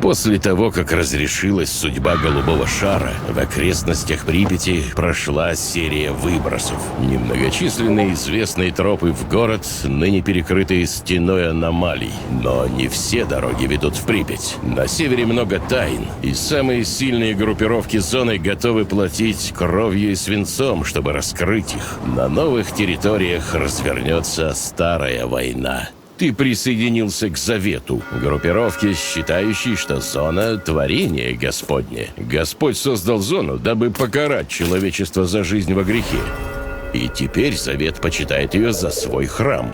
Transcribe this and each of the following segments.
После того, как разрешилась судьба голубого шара, в окрестностях Припяти прошла серия выбросов. Немногочисленные известные тропы в город, ныне перекрытые стеной аномалий. Но не все дороги ведут в Припять. На севере много тайн, и самые сильные группировки зоны готовы платить кровью и свинцом, чтобы раскрыть их. На новых территориях развернется старая война. Ты присоединился к Завету, группировке, считающей, что зона – творение Господне. Господь создал зону, дабы покарать человечество за жизнь во грехе. И теперь Завет почитает ее за свой храм.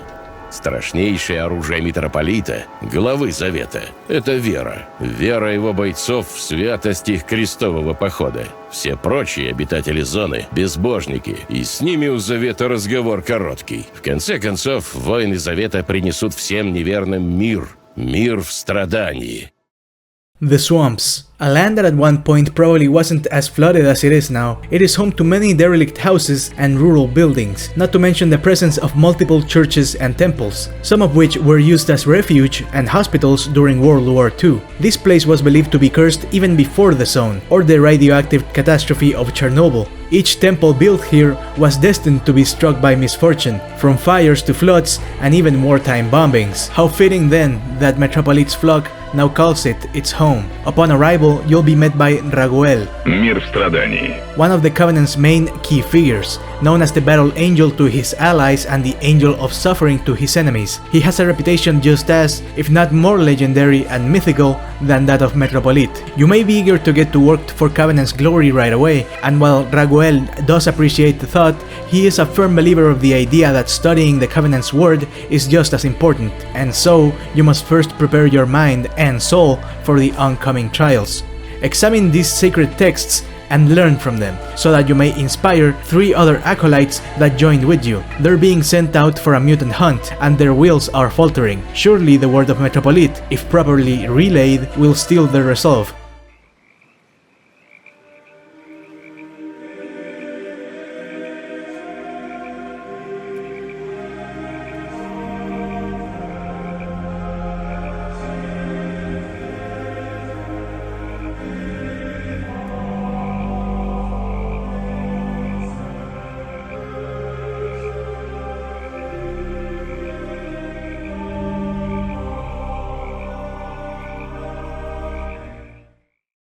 Страшнейшее оружие Метрополита, главы Завета – это вера. Вера его бойцов в святость их крестового похода. Все прочие обитатели зоны – безбожники, и с ними у Завета разговор короткий. В конце концов, воины Завета принесут всем неверным мир. Мир в страдании. The Swamps. A land that at one point probably wasn't as flooded as it is now. It is home to many derelict houses and rural buildings, not to mention the presence of multiple churches and temples, some of which were used as refuge and hospitals during World War II. This place was believed to be cursed even before the zone, or the radioactive catastrophe of Chernobyl. Each temple built here was destined to be struck by misfortune, from fires to floods and even wartime bombings. How fitting then that Metropolit's flock now calls it its home. Upon arrival, you'll be met by Raguel, Мир в страдании. one of the Covenant's main key figures, known as the battle angel to his allies and the angel of suffering to his enemies. He has a reputation just as, if not more legendary and mythical than that of Metropolit. You may be eager to get to work for Covenant's glory right away, and while Raguel does appreciate the thought, he is a firm believer of the idea that studying the Covenant's word is just as important, and so you must first prepare your mind and soul for the oncoming trials. Examine these sacred texts and learn from them, so that you may inspire 3 other acolytes that joined with you. They're being sent out for a mutant hunt, and their wills are faltering. Surely the word of Metropolit, if properly relayed, will steel their resolve.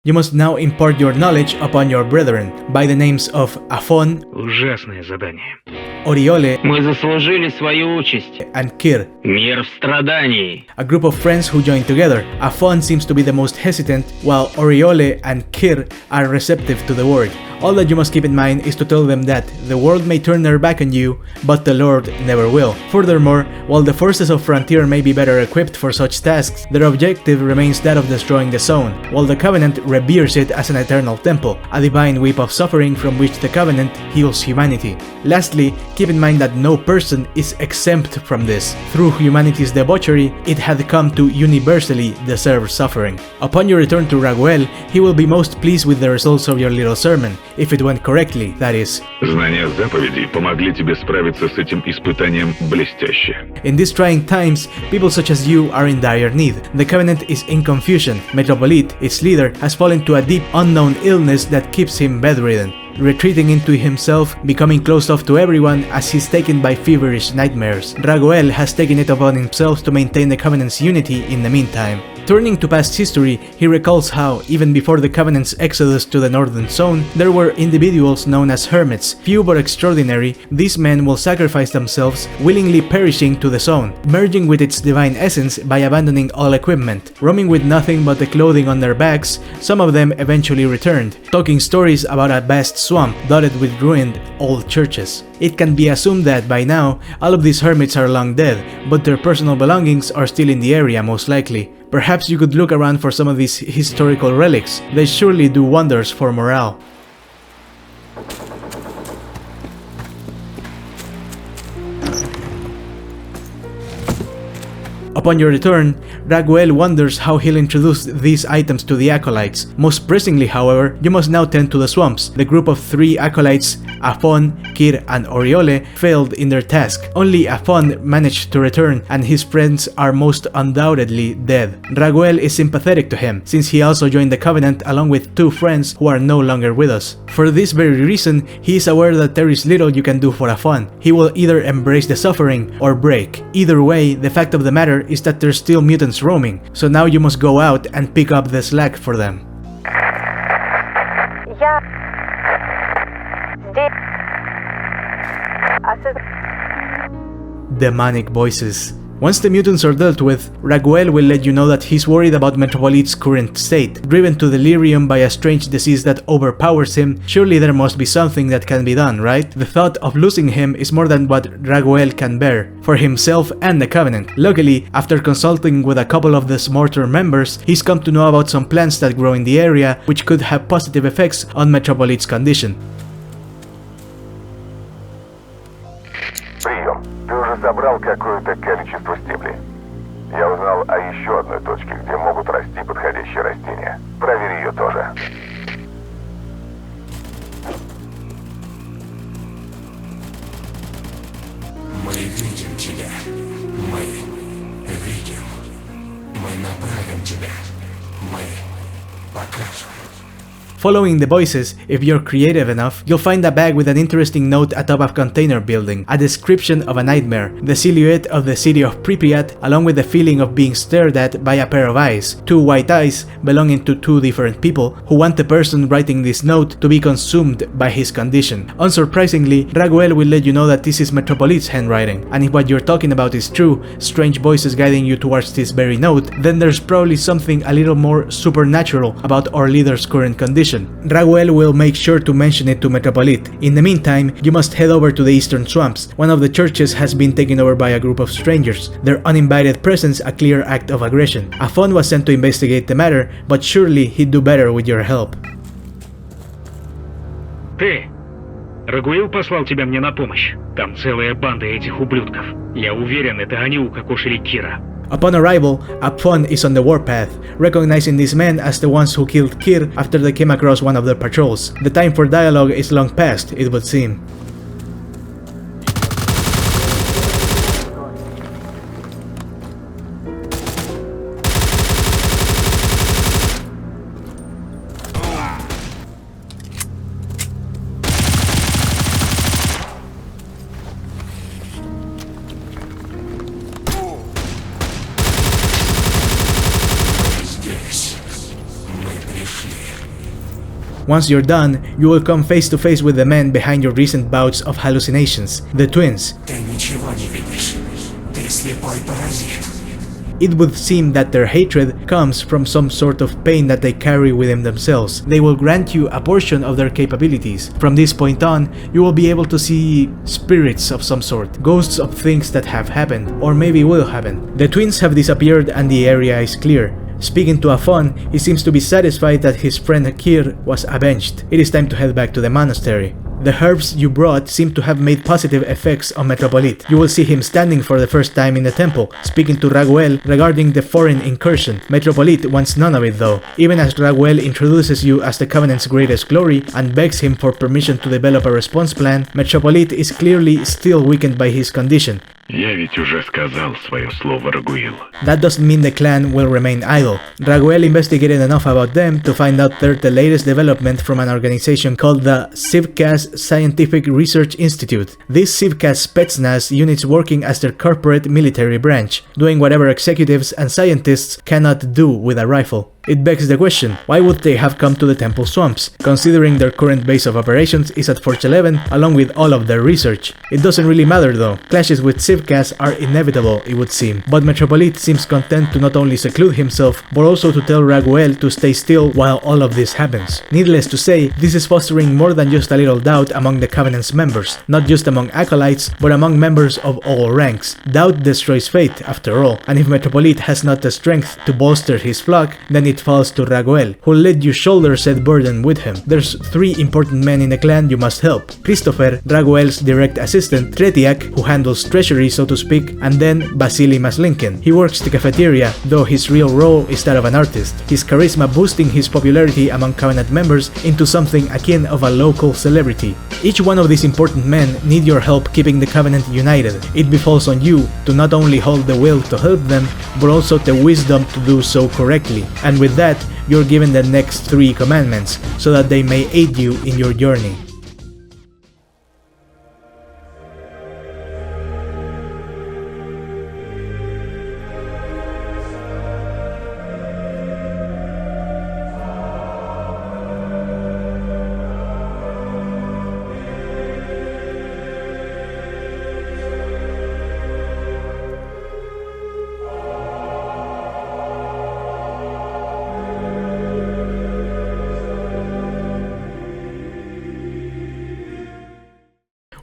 You must now impart your knowledge upon your brethren by the names of Afon, Ужасное задание. Oriole, Мы заслужили свою участь. and Kir, Мир в страдании. a group of friends who join together. Afon seems to be the most hesitant, while Oriole and Kir are receptive to the word. All that you must keep in mind is to tell them that the world may turn their back on you, but the Lord never will. Furthermore, while the forces of Frontier may be better equipped for such tasks, their objective remains that of destroying the zone, while the Covenant reveres it as an eternal temple, a divine whip of suffering from which the Covenant heals humanity. Lastly, keep in mind that no person is exempt from this. Through humanity's debauchery, it had come to universally deserve suffering. Upon your return to Raguel, he will be most pleased with the results of your little sermon, if it went correctly, that is. Знания заповедей помогли тебе справиться с этим испытанием блестяще. In these trying times, people such as you are in dire need. The Covenant is in confusion. Metropolit, its leader, has fallen to a deep unknown illness that keeps him bedridden, retreating into himself, becoming closed off to everyone as he's taken by feverish nightmares. Raguel has taken it upon himself to maintain the Covenant's unity in the meantime. Turning to past history, he recalls how, even before the Covenant's exodus to the Northern Zone, there were individuals known as hermits. Few but extraordinary, these men will sacrifice themselves, willingly perishing to the Zone, merging with its divine essence by abandoning all equipment. Roaming with nothing but the clothing on their backs, some of them eventually returned, talking stories about a vast swamp dotted with ruined old churches. It can be assumed that by now, all of these hermits are long dead, but their personal belongings are still in the area most likely. Perhaps you could look around for some of these historical relics. They surely do wonders for morale. Upon your return, Raguel wonders how he'll introduce these items to the acolytes. Most pressingly, however, you must now tend to the swamps. The group of 3 acolytes, Afon, Kir, and Oriole, failed in their task. Only Afon managed to return, and his friends are most undoubtedly dead. Raguel is sympathetic to him, since he also joined the Covenant along with 2 friends who are no longer with us. For this very reason, he is aware that there is little you can do for Afon. He will either embrace the suffering or break. Either way, the fact of the matter is that there's still mutants roaming, so now you must go out and pick up the slack for them. Я здесь. Demonic voices. Once the mutants are dealt with, Raguel will let you know that he's worried about Metropolit's current state. Driven to delirium by a strange disease that overpowers him, surely there must be something that can be done, right? The thought of losing him is more than what Raguel can bear, for himself and the Covenant. Luckily, after consulting with a couple of the smarter members, he's come to know about some plants that grow in the area which could have positive effects on Metropolit's condition. Прием. Ты уже собрал какое-то количество стеблей. Я узнал о еще одной точке, где могут расти подходящие растения. Проверь ее тоже. Мы видим тебя. Мы видим. Мы направим тебя. Мы покажем. Following the voices, if you're creative enough, you'll find a bag with an interesting note atop a container building, a description of a nightmare, the silhouette of the city of Pripyat, along with the feeling of being stared at by a pair of eyes, 2 white eyes belonging to 2 different people, who want the person writing this note to be consumed by his condition. Unsurprisingly, Raguel will let you know that this is Metropolit's handwriting, and if what you're talking about is true, strange voices guiding you towards this very note, then there's probably something a little more supernatural about our leader's current condition. Raguel will make sure to mention it to Metropolit. In the meantime, you must head over to the eastern swamps. One of the churches has been taken over by a group of strangers, their uninvited presence a clear act of aggression. Afon was sent to investigate the matter, but surely he'd do better with your help. Ты! Рагуил послал тебя мне на помощь. Там целая банда этих ублюдков. Я уверен, это они укокошили Кира. Upon arrival, Afon is on the warpath, recognizing these men as the ones who killed Kir after they came across one of their patrols. The time for dialogue is long past, it would seem. Once you're done, you will come face to face with the men behind your recent bouts of hallucinations, the twins. Ты ничего не видишь. Ты слепой паразит. It would seem that their hatred comes from some sort of pain that they carry within themselves. They will grant you a portion of their capabilities. From this point on, you will be able to see spirits of some sort, ghosts of things that have happened, or maybe will happen. The twins have disappeared and the area is clear. Speaking to Afon, he seems to be satisfied that his friend Kir was avenged. It is time to head back to the monastery. The herbs you brought seem to have made positive effects on Metropolit. You will see him standing for the first time in the temple, speaking to Raguel regarding the foreign incursion. Metropolit wants none of it though, even as Raguel introduces you as the Covenant's greatest glory and begs him for permission to develop a response plan. Metropolit is clearly still weakened by his condition. Я ведь уже сказал свое слово, Рагуил. That doesn't mean the clan will remain idle. Raguel investigated enough about them to find out they're the latest development from an organization called the ZIVCAS Scientific Research Institute. This ZIVCAS Spetsnaz unit's working as their corporate military branch, doing whatever executives and scientists cannot do with a rifle. It begs the question, why would they have come to the temple swamps, considering their current base of operations is at Forge 11 along with all of their research? It doesn't really matter though, clashes with ZIVCAS are inevitable it would seem, but Metropolit seems content to not only seclude himself, but also to tell Raguel to stay still while all of this happens. Needless to say, this is fostering more than just a little doubt among the Covenant's members, not just among acolytes, but among members of all ranks. Doubt destroys faith after all, and if Metropolit has not the strength to bolster his flock, then it falls to Raguel, who'll let you shoulder said burden with him. There's 3 important men in the clan you must help: Christopher, Raguel's direct assistant, Tretiak, who handles treasury so to speak, and then Vasily Maslinkin. He works the cafeteria, though his real role is that of an artist, his charisma boosting his popularity among Covenant members into something akin of a local celebrity. Each one of these important men need your help keeping the Covenant united. It befalls on you to not only hold the will to help them, but also the wisdom to do so correctly. And with that, you're given the next 3 commandments, so that they may aid you in your journey.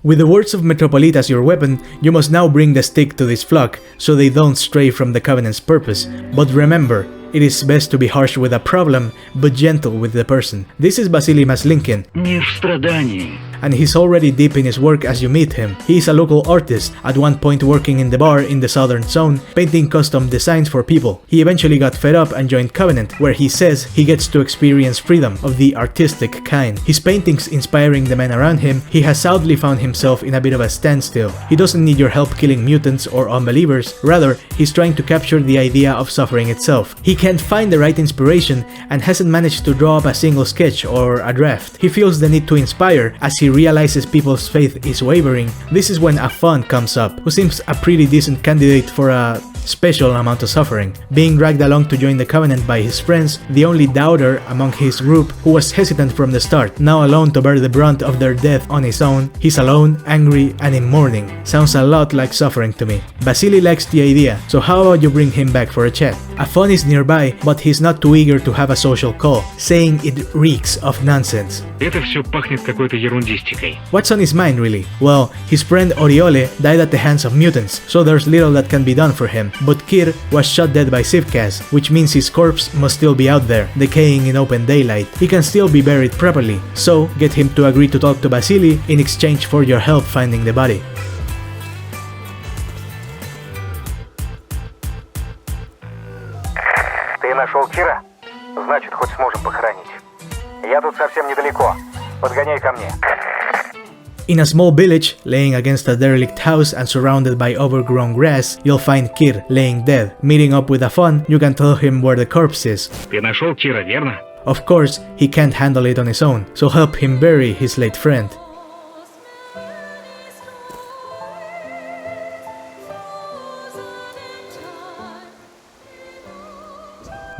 With the words of Metropolit as your weapon, you must now bring the stick to this flock, so they don't stray from the Covenant's purpose. But remember, it is best to be harsh with a problem, but gentle with the person. This is Vasily Maslinkin, Не в страдании. and he's already deep in his work as you meet him. He is a local artist, at one point working in the bar in the southern zone, painting custom designs for people. He eventually got fed up and joined Covenant, where he says he gets to experience freedom of the artistic kind. His paintings inspiring the men around him, he has sadly found himself in a bit of a standstill. He doesn't need your help killing mutants or unbelievers, rather, he's trying to capture the idea of suffering itself. He can't find the right inspiration and hasn't managed to draw up a single sketch or a draft. He feels the need to inspire as he realizes people's faith is wavering. This is when Afan comes up, who seems a pretty decent candidate for a special amount of suffering. Being dragged along to join the Covenant by his friends, the only doubter among his group who was hesitant from the start, now alone to bear the brunt of their death on his own, he's alone, angry, and in mourning. Sounds a lot like suffering to me. Vasily likes the idea, so how about you bring him back for a chat? Afan is nearby, but he's not too eager to have a social call, saying it reeks of nonsense. Это все пахнет какой-то ерундистикой. What's on his mind really? Well, his friend Oriole died at the hands of mutants, so there's little that can be done for him. But Kir was shot dead by ZIVCAS, which means his corpse must still be out there, decaying in open daylight. He can still be buried properly, so get him to agree to talk to Vasily in exchange for your help finding the body. Ты нашел Кира? Значит, хоть сможем похоронить. Я тут совсем недалеко. Подгоняй ко мне. In a small village, laying against a derelict house and surrounded by overgrown grass, you'll find Kir laying dead. Meeting up with Afan, you can tell him where the corpse is. Ты нашел Кира, верно? Of course, he can't handle it on his own, so help him bury his late friend.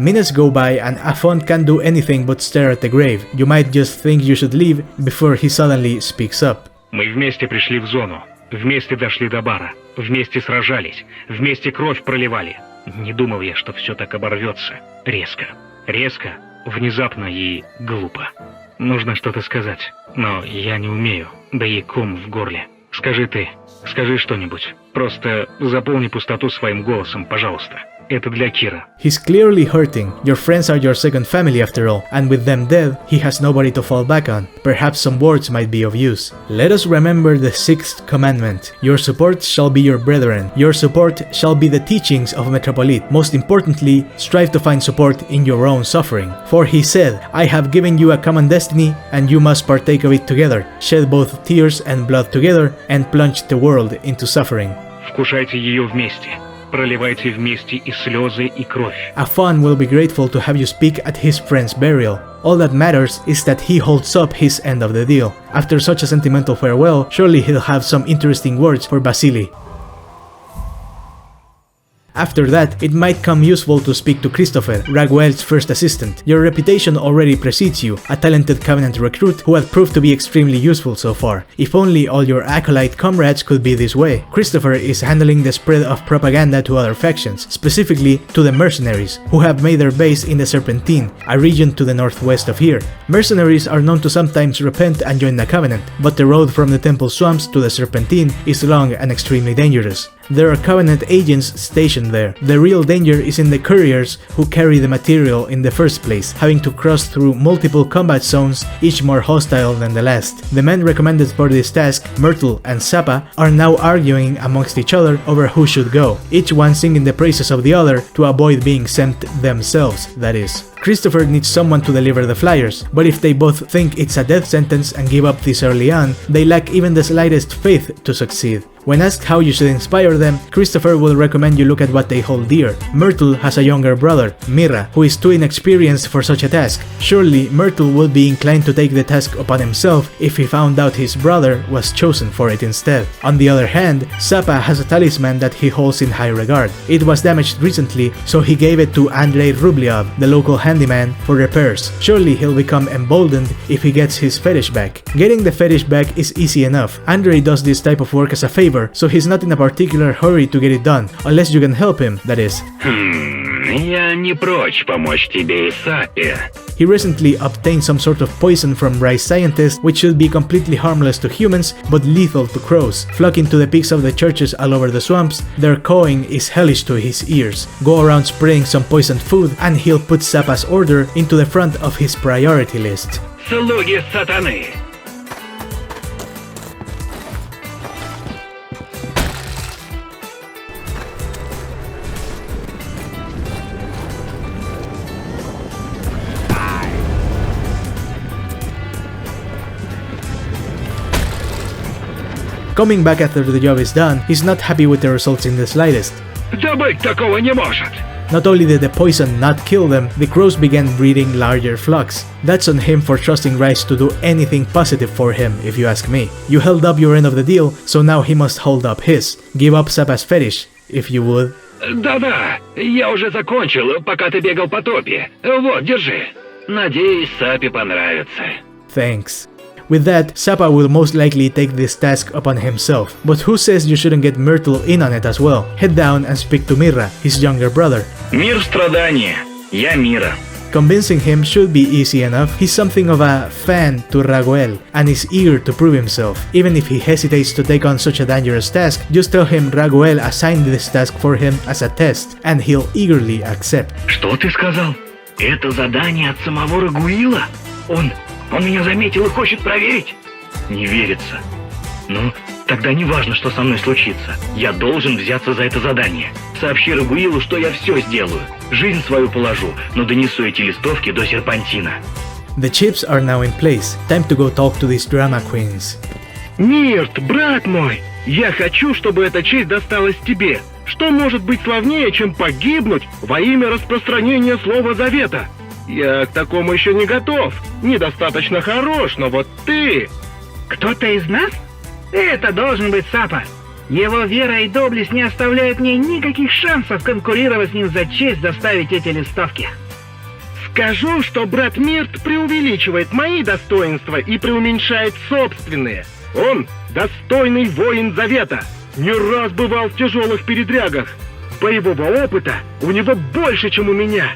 Minutes go by and Afon can't do anything but stare at the grave. You might just think you should leave before he suddenly speaks up. Мы вместе пришли в зону. Вместе дошли до бара. Вместе сражались. Вместе кровь проливали. Не думал я, что все так оборвется. Резко. Резко, внезапно и глупо. Нужно что-то сказать, но я не умею. Да и ком в горле. Скажи ты. Скажи что-нибудь. Просто заполни пустоту своим голосом, пожалуйста. Это для Кира. He's clearly hurting. Your friends are your second family after all, and with them dead, he has nobody to fall back on. Perhaps some words might be of use. Let us remember the 6th commandment. Your support shall be your brethren. Your support shall be the teachings of Metropolit. Most importantly, strive to find support in your own suffering. For he said, I have given you a common destiny, and you must partake of it together. Shed both tears and blood together, and plunge the world into suffering. Вкушайте ее вместе. Проливайте вместе и слезы, и кровь. Afan will be grateful to have you speak at his friend's burial. All that matters is that he holds up his end of the deal. After such a sentimental farewell, surely he'll have some interesting words for Vasily. After that, it might come useful to speak to Christopher, Raguel's first assistant. Your reputation already precedes you, a talented Covenant recruit who had proved to be extremely useful so far. If only all your acolyte comrades could be this way. Christopher is handling the spread of propaganda to other factions, specifically to the mercenaries, who have made their base in the Serpentine, a region to the northwest of here. Mercenaries are known to sometimes repent and join the Covenant, but the road from the Temple Swamps to the Serpentine is long and extremely dangerous. There are Covenant agents stationed there. The real danger is in the couriers who carry the material in the first place, having to cross through multiple combat zones, each more hostile than the last. The men recommended for this task, Myrtle and Zappa, are now arguing amongst each other over who should go, each one singing the praises of the other to avoid being sent themselves, that is. Christopher needs someone to deliver the flyers, but if they both think it's a death sentence and give up this early on, they lack even the slightest faith to succeed. When asked how you should inspire them, Christopher will recommend you look at what they hold dear. Myrtle has a younger brother, Mira, who is too inexperienced for such a task. Surely, Myrtle would be inclined to take the task upon himself if he found out his brother was chosen for it instead. On the other hand, Zappa has a talisman that he holds in high regard. It was damaged recently, so he gave it to Andrei Rublyov, the local handyman, for repairs. Surely he'll become emboldened if he gets his fetish back. Getting the fetish back is easy enough. Andrei does this type of work as a favor, so he's not in a particular hurry to get it done, unless you can help him, that is. Я не прочь помочь тебе и Сапе. He recently obtained some sort of poison from rice scientists, which should be completely harmless to humans, but lethal to crows. Flocking to the peaks of the churches all over the swamps, their cawing is hellish to his ears. Go around spraying some poisoned food, and he'll put Zappa's order into the front of his priority list. Слуги сатаны. Coming back after the job is done, he's not happy with the results in the slightest. Да быть такого не может. Not only did the poison not kill them, the crows began breeding larger flocks. That's on him for trusting Rice to do anything positive for him, if you ask me. You held up your end of the deal, so now he must hold up his. Give up Zappa's fetish, if you would. Да-да, я уже закончил, пока ты бегал по топе. Вот, держи. Надеюсь, Сапе понравится. Thanks. With that, Zappa will most likely take this task upon himself. But who says you shouldn't get Myrtle in on it as well? Head down and speak to Mira, his younger brother. Мир в страдании. Я Мира. Convincing him should be easy enough. He's something of a fan to Raguel and is eager to prove himself. Even if he hesitates to take on such a dangerous task, just tell him Raguel assigned this task for him as a test, and he'll eagerly accept. Что ты сказал? Это задание от самого Рагуила? Он меня заметил и хочет проверить? Не верится. Ну, тогда не важно, что со мной случится. Я должен взяться за это задание. Сообщи Рагуилу, что я все сделаю. Жизнь свою положу, но донесу эти листовки до серпантина. The chips are now in place. Time to go talk to these drama queens. Мирт, брат мой, я хочу, чтобы эта честь досталась тебе. Что может быть славнее, чем погибнуть во имя распространения Слова Завета? Я к такому еще не готов. Недостаточно хорош, но вот ты... Кто-то из нас? Это должен быть Сапа. Его вера и доблесть не оставляют мне никаких шансов конкурировать с ним за честь доставить эти листовки. Скажу, что брат Мирт преувеличивает мои достоинства и преуменьшает собственные. Он достойный воин Завета. Не раз бывал в тяжелых передрягах. Боевого опыта у него больше, чем у меня.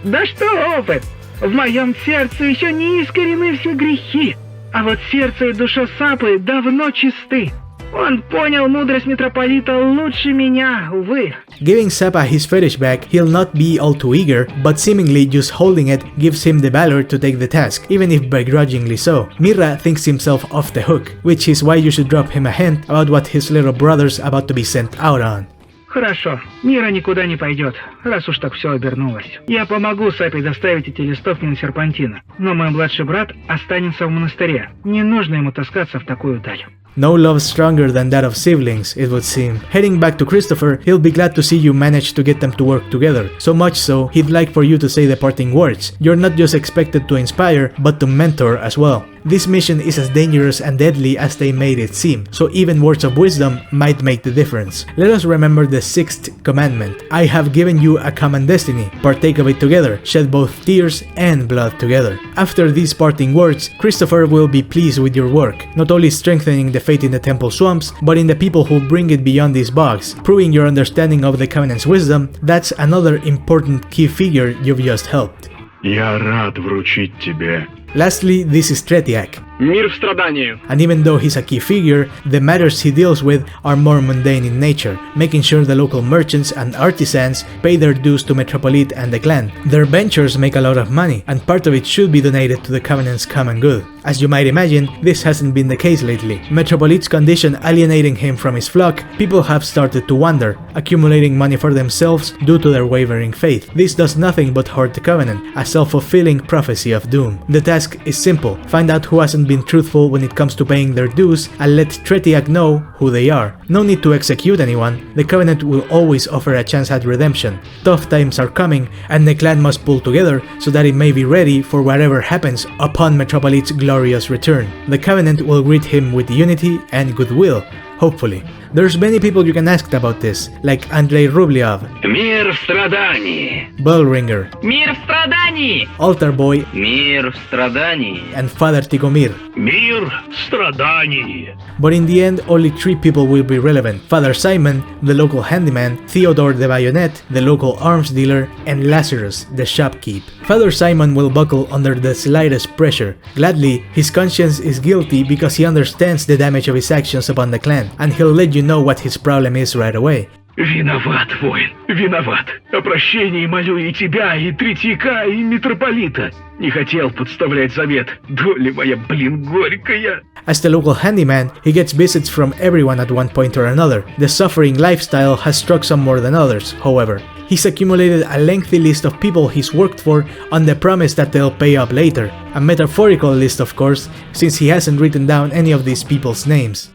Да что опыт? В моем сердце еще не искорены все грехи. А вот сердце и душа Сапы давно чисты. Он понял мудрость Метрополита лучше меня, увы. Giving Zappa his fetish back, he'll not be all too eager, but seemingly just holding it gives him the valor to take the task, even if begrudgingly so. Mira thinks himself off the hook, which is why you should drop him a hint about what his little brother's about to be sent out on. Хорошо, Мира никуда не пойдет, раз уж так все обернулось. Я помогу Сапе доставить эти листовки на серпантин, но мой младший брат останется в монастыре. Не нужно ему таскаться в такую даль. No love stronger than that of siblings, it would seem. Heading back to Christopher, he'll be glad to see you manage to get them to work together. So much so, he'd like for you to say the parting words. You're not just expected to inspire, but to mentor as well. This mission is as dangerous and deadly as they made it seem, so even words of wisdom might make the difference. Let us remember the 6th commandment. I have given you a common destiny. Partake of it together. Shed both tears and blood together. After these parting words, Christopher will be pleased with your work, not only strengthening the faith in the temple swamps, but in the people who bring it beyond these bogs, proving your understanding of the Covenant's wisdom. That's another important key figure you've just helped. Я рад вручить тебе. Lastly, this is Tretiak. Мир в страдании. And even though he's a key figure, the matters he deals with are more mundane in nature, making sure the local merchants and artisans pay their dues to Metropolit and the clan. Their ventures make a lot of money, and part of it should be donated to the Covenant's common good. As you might imagine, this hasn't been the case lately. Metropolit's condition alienating him from his flock, people have started to wander, accumulating money for themselves due to their wavering faith. This does nothing but hurt the Covenant, a self-fulfilling prophecy of doom. The task is simple: find out who hasn't been truthful when it comes to paying their dues, and let Tretiak know who they are. No need to execute anyone, the Covenant will always offer a chance at redemption. Tough times are coming, and the clan must pull together so that it may be ready for whatever happens upon Metropolit's glorious return. The Covenant will greet him with unity and goodwill, hopefully. There's many people you can ask about this, like Andrei Rublev, Мир в страдании. Bellringer, Мир в страдании! Altar Boy, Мир в страдании. and Father Tigomir. Мир в страдании. But in the end, only 3 people will be relevant: Father Simon, the local handyman, Theodore the bayonet, the local arms dealer, and Lazarus, the shopkeep. Father Simon will buckle under the slightest pressure. Gladly, his conscience is guilty because he understands the damage of his actions upon the clan, and he'll let you know what his problem is right away. Виноват, воин, виноват. О прощении молю и тебя, и Третьяка, и Митрополита. Не хотел подставлять завет. Доля моя, блин, горькая. As the local handyman, he gets visits from everyone at one point or another. The suffering lifestyle has struck some more than others, however. He's accumulated a lengthy list of people he's worked for on the promise that they'll pay up later. A metaphorical list, of course, since he hasn't written down any of these people's names.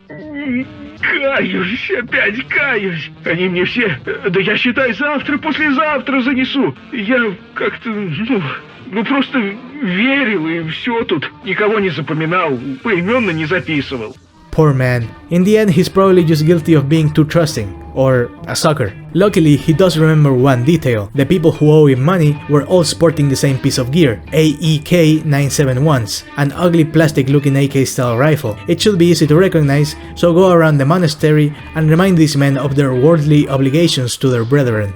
Каюсь, опять каюсь. Они мне все... Да я, считай, завтра, послезавтра занесу. Я как-то, ну просто верил и все тут. Никого не запоминал, поименно не записывал. Poor man. In the end, he's probably just guilty of being too trusting, or a sucker. Luckily, he does remember one detail. The people who owe him money were all sporting the same piece of gear, AEK 971s, an ugly plastic-looking AK-style rifle. It should be easy to recognize, so go around the monastery and remind these men of their worldly obligations to their brethren.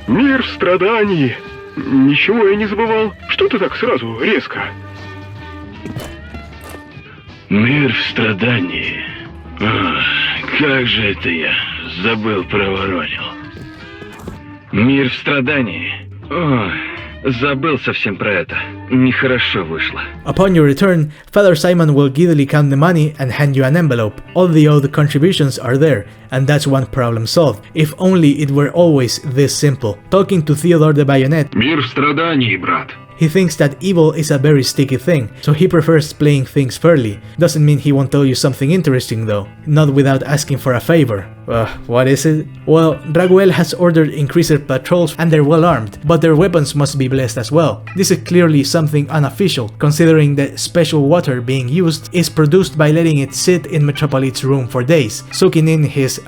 Мир в страдании. Ничего я не забывал. Что ты так сразу, резко? Мир в страдании. Как же это я забыл, проворонил. Мир в страдании. Забыл совсем про это. Нехорошо вышло. Upon your return, Father Simon will giddily count the money and hand you an envelope. All the other contributions are there, and that's one problem solved. If only it were always this simple. Talking to Theodore the bayonet, Мир в страдании, брат. he thinks that evil is a very sticky thing, so he prefers playing things fairly. Doesn't mean he won't tell you something interesting though, not without asking for a favor. What is it? Well, Raguel has ordered increased patrols and they're well armed, but their weapons must be blessed as well. This is clearly something unofficial, considering the special water being used is produced by letting it sit in Metropolit's room for days, soaking in his,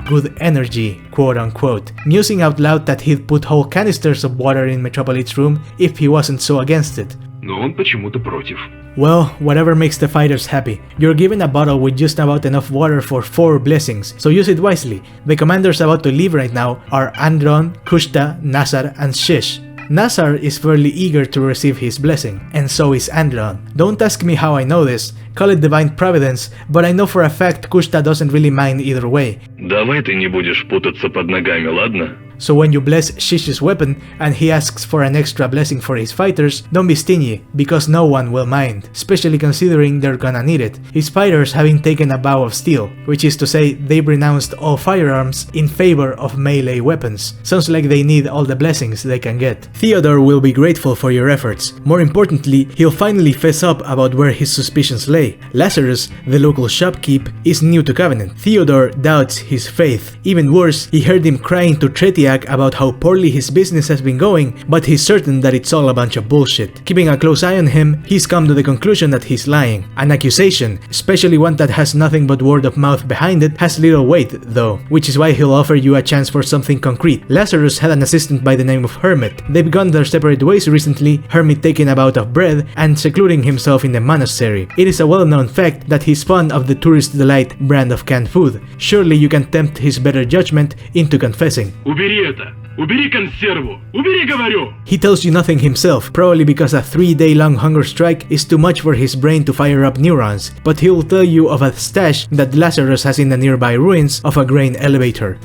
good energy, quote unquote, musing out loud that he'd put whole canisters of water in Metropolit's room if he wasn't so against it. Но он почему-то против. Well, whatever makes the fighters happy. You're given a bottle with just about enough water for 4 blessings, so use it wisely. The commanders about to leave right now are Andron, Kushta, Nazar, and Shish. Nazar is fairly eager to receive his blessing, and so is Andron. Don't ask me how I know this, call it divine providence, but I know for a fact Kushta doesn't really mind either way. Давай ты не будешь путаться под ногами, ладно? So when you bless Shish's weapon and he asks for an extra blessing for his fighters, don't be stingy, because no one will mind, especially considering they're gonna need it. His fighters having taken a vow of steel, which is to say they've renounced all firearms in favor of melee weapons. Sounds like they need all the blessings they can get. Theodore will be grateful for your efforts. More importantly, he'll finally fess up about where his suspicions lay. Lazarus, the local shopkeep, is new to Covenant. Theodore doubts his faith. Even worse, he heard him crying to Tretiak about how poorly his business has been going, but he's certain that it's all a bunch of bullshit. Keeping a close eye on him, he's come to the conclusion that he's lying. An accusation, especially one that has nothing but word of mouth behind it, has little weight though, which is why he'll offer you a chance for something concrete. Lazarus had an assistant by the name of Hermit. They've gone their separate ways recently, Hermit taking a bout of bread and secluding himself in the monastery. It is a well-known fact that he's fond of the tourist delight brand of canned food. Surely you can tempt his better judgment into confessing. Убери это. Убери консерву! Убери, говорю! He tells you nothing himself, probably because a 3-day-long hunger strike is too much for his brain to fire up neurons, but he'll tell you of a stash that Lazarus has in the nearby ruins of a grain elevator.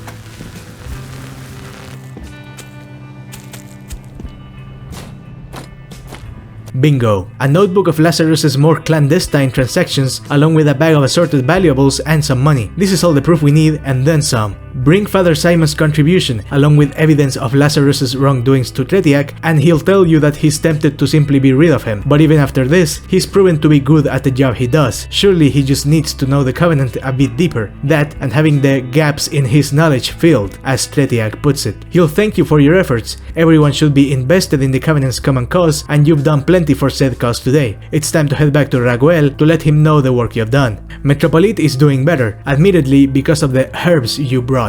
Bingo! A notebook of Lazarus's more clandestine transactions, along with a bag of assorted valuables and some money. This is all the proof we need, and then some. Bring Father Simon's contribution, along with evidence of Lazarus's wrongdoings to Tretiak, and he'll tell you that he's tempted to simply be rid of him. But even after this, he's proven to be good at the job he does. Surely he just needs to know the Covenant a bit deeper. That, and having the gaps in his knowledge filled, as Tretiak puts it. He'll thank you for your efforts. Everyone should be invested in the Covenant's common cause, and you've done plenty for said cause today. It's time to head back to Raguel to let him know the work you've done. Metropolit is doing better, admittedly because of the herbs you brought.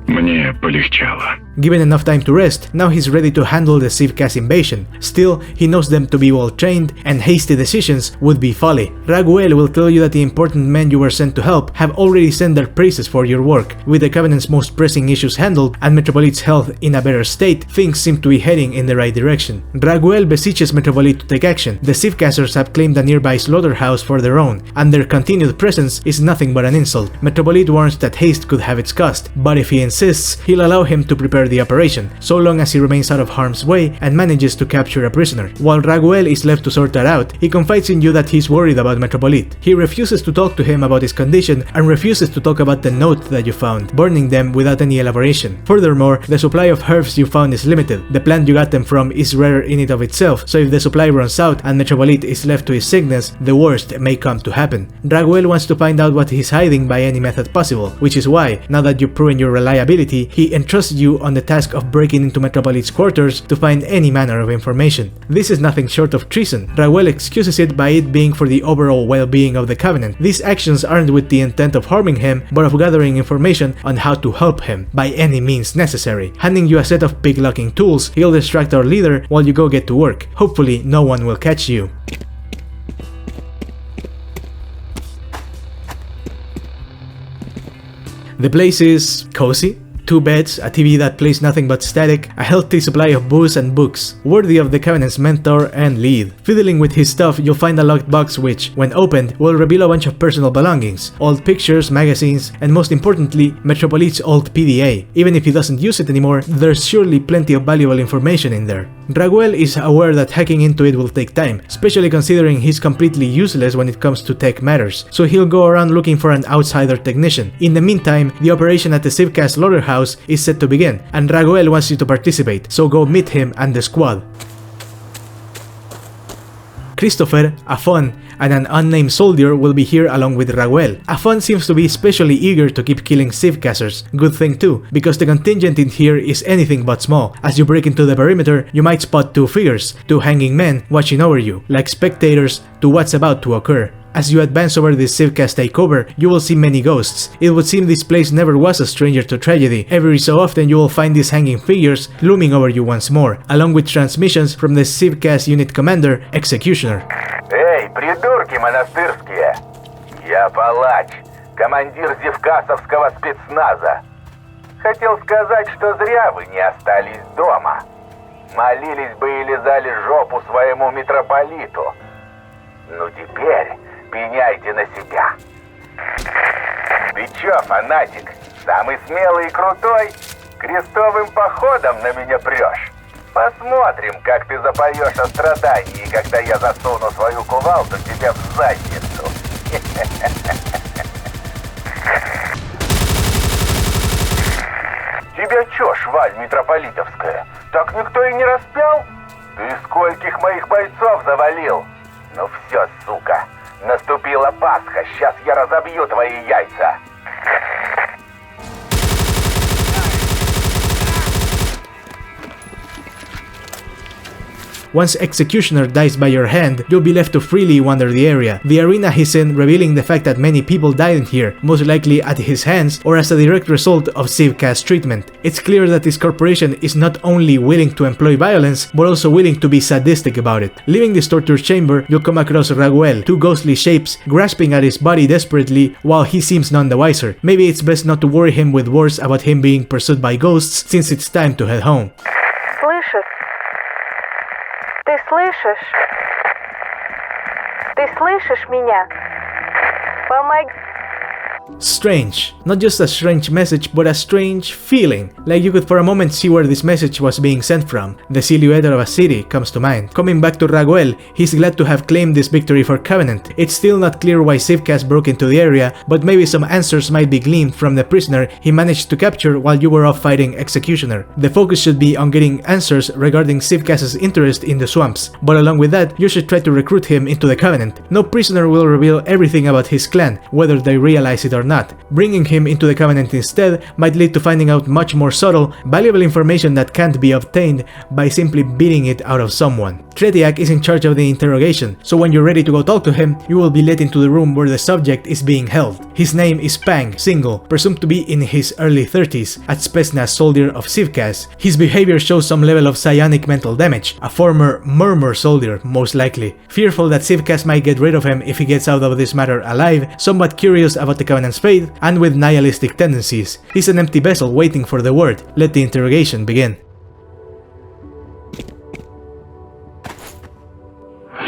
Мне полегчало. Given enough time to rest, now he's ready to handle the ZIVCAS invasion. Still, he knows them to be well trained, and hasty decisions would be folly. Raguel will tell you that the important men you were sent to help have already sent their praises for your work. With the Covenant's most pressing issues handled, and Metropolit's health in a better state, things seem to be heading in the right direction. Raguel beseeches Metropolit to take action. The ZIVCASers have claimed a nearby slaughterhouse for their own, and their continued presence is nothing but an insult. Metropolit warns that haste could have its cost, but if he insists, he'll allow him to prepare the operation, so long as he remains out of harm's way and manages to capture a prisoner. While Raguel is left to sort that out, he confides in you that he's worried about Metropolit. He refuses to talk to him about his condition and refuses to talk about the note that you found, burning them without any elaboration. Furthermore, the supply of herbs you found is limited. The plant you got them from is rare in it of itself, so if the supply runs out and Metropolit is left to his sickness, the worst may come to happen. Raguel wants to find out what he's hiding by any method possible, which is why, now that you've proven your reliability, he entrusts you on the task of breaking into Metropolit's quarters to find any manner of information. This is nothing short of treason. Raguel excuses it by it being for the overall well-being of the Covenant. These actions aren't with the intent of harming him, but of gathering information on how to help him, by any means necessary. Handing you a set of pig-locking tools, he'll distract our leader while you go get to work. Hopefully, no one will catch you. The place is cozy. 2 beds, a TV that plays nothing but static, a healthy supply of booze and books, worthy of the Covenant's mentor and lead. Fiddling with his stuff, you'll find a locked box which, when opened, will reveal a bunch of personal belongings, old pictures, magazines, and most importantly, Metropolit's old PDA. Even if he doesn't use it anymore, there's surely plenty of valuable information in there. Raguel is aware that hacking into it will take time, especially considering he's completely useless when it comes to tech matters, so he'll go around looking for an outsider technician. In the meantime, the operation at the ZIVCAS slaughterhouse is set to begin, and Raguel wants you to participate, so go meet him and the squad. Christopher, Afon, and an unnamed soldier will be here along with Raguel. Afon seems to be especially eager to keep killing ZIVCASers. Good thing too, because the contingent in here is anything but small. As you break into the perimeter, you might spot 2 figures, 2 hanging men watching over you, like spectators to what's about to occur. As you advance over this ZIVCAS takeover, you will see many ghosts. It would seem this place never was a stranger to tragedy. Every so often you will find these hanging figures looming over you once more, along with transmissions from the ZIVCAS unit commander, Executioner. Эй, придурки монастырские! Я палач, командир зевкасовского спецназа. Хотел сказать, что зря вы не остались дома. Молились бы и лизали жопу своему митрополиту. Ну теперь пеняйте на себя. Ты чё, фанатик, самый смелый и крутой? Крестовым походом на меня прёшь? Посмотрим, как ты запоешь о страдании, когда я засуну свою кувалду тебе в задницу. Тебя чё, шваль митрополитовская, так никто и не распял? Ты скольких моих бойцов завалил? Ну все, сука, наступила Пасха, сейчас я разобью твои яйца. Once Executioner dies by your hand, you'll be left to freely wander the area. The arena he's in, revealing the fact that many people died in here, most likely at his hands or as a direct result of ZIVCAS treatment. It's clear that this corporation is not only willing to employ violence, but also willing to be sadistic about it. Leaving this torture chamber, you'll come across Raguel, two ghostly shapes grasping at his body desperately while he seems none the wiser. Maybe it's best not to worry him with words about him being pursued by ghosts, since it's time to head home. Слышишь? Ты слышишь? Ты слышишь меня? Помоги. Strange. Not just a strange message, but a strange feeling. Like you could for a moment see where this message was being sent from. The silhouette of a city comes to mind. Coming back to Raguel, he's glad to have claimed this victory for Covenant. It's still not clear why ZIVCAS broke into the area, but maybe some answers might be gleaned from the prisoner he managed to capture while you were off fighting Executioner. The focus should be on getting answers regarding ZIVCAS's interest in the swamps, but along with that, you should try to recruit him into the Covenant. No prisoner will reveal everything about his clan, whether they realize it or not. Bringing him into the Covenant instead might lead to finding out much more subtle, valuable information that can't be obtained by simply beating it out of someone. Tretiak is in charge of the interrogation, so when you're ready to go talk to him, you will be led into the room where the subject is being held. His name is Pang, single, presumed to be in his early 30s, a Spetsnaz soldier of ZIVCAS. His behavior shows some level of psionic mental damage, a former murmur soldier, most likely. Fearful that ZIVCAS might get rid of him if he gets out of this matter alive, somewhat curious about the Covenant's fate, and with nihilistic tendencies. He's an empty vessel waiting for the word. Let the interrogation begin.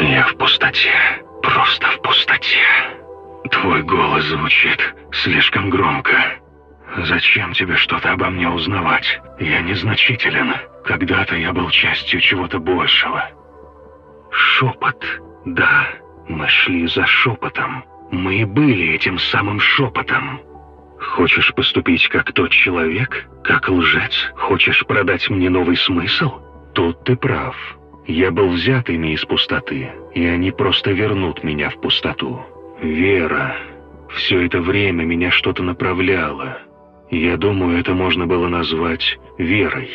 Я в пустоте. Просто в пустоте. Твой голос звучит слишком громко. Зачем тебе что-то обо мне узнавать? Я незначителен. Когда-то я был частью чего-то большего. Шепот. Да, мы шли за шепотом. Мы и были этим самым шепотом. Хочешь поступить как тот человек? Как лжец? Хочешь продать мне новый смысл? Тут ты прав. Я был взят ими из пустоты, и они просто вернут меня в пустоту. Вера. Все это время меня что-то направляло. Я думаю, это можно было назвать верой.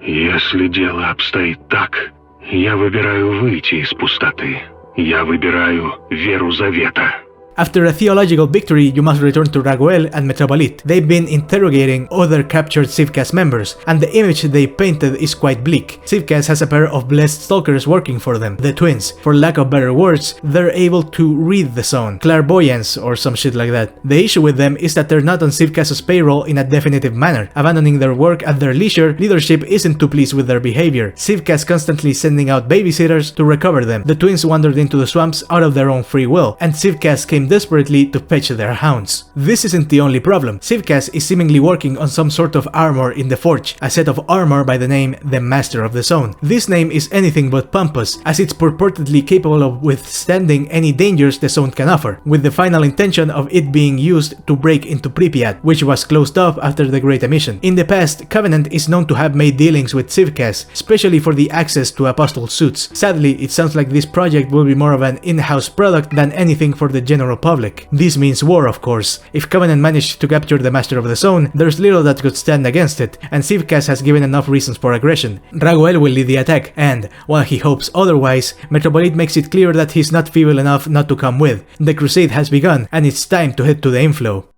Если дело обстоит так, я выбираю выйти из пустоты. Я выбираю веру завета. After a theological victory, you must return to Raguel and Metropolit. They've been interrogating other captured ZIVCAS members, and the image they painted is quite bleak. ZIVCAS has a pair of blessed stalkers working for them, the twins. For lack of better words, they're able to read the zone, clairvoyance or some shit like that. The issue with them is that they're not on ZIVCAS's payroll in a definitive manner. Abandoning their work at their leisure, leadership isn't too pleased with their behavior. ZIVCAS constantly sending out babysitters to recover them. The twins wandered into the swamps out of their own free will, and ZIVCAS came desperately to fetch their hounds. This isn't the only problem. ZIVCAS is seemingly working on some sort of armor in the Forge, a set of armor by the name the Master of the Zone. This name is anything but pompous, as it's purportedly capable of withstanding any dangers the zone can offer, with the final intention of it being used to break into Pripyat, which was closed off after the Great Emission. In the past, Covenant is known to have made dealings with ZIVCAS, especially for the access to apostle suits. Sadly, it sounds like this project will be more of an in-house product than anything for the general public. This means war, of course. If Covenant managed to capture the Master of the Zone, there's little that could stand against it, and ZIVCAS has given enough reasons for aggression. Raguel will lead the attack, and, while he hopes otherwise, Metropolit makes it clear that he's not feeble enough not to come with. The crusade has begun, and it's time to head to the inflow.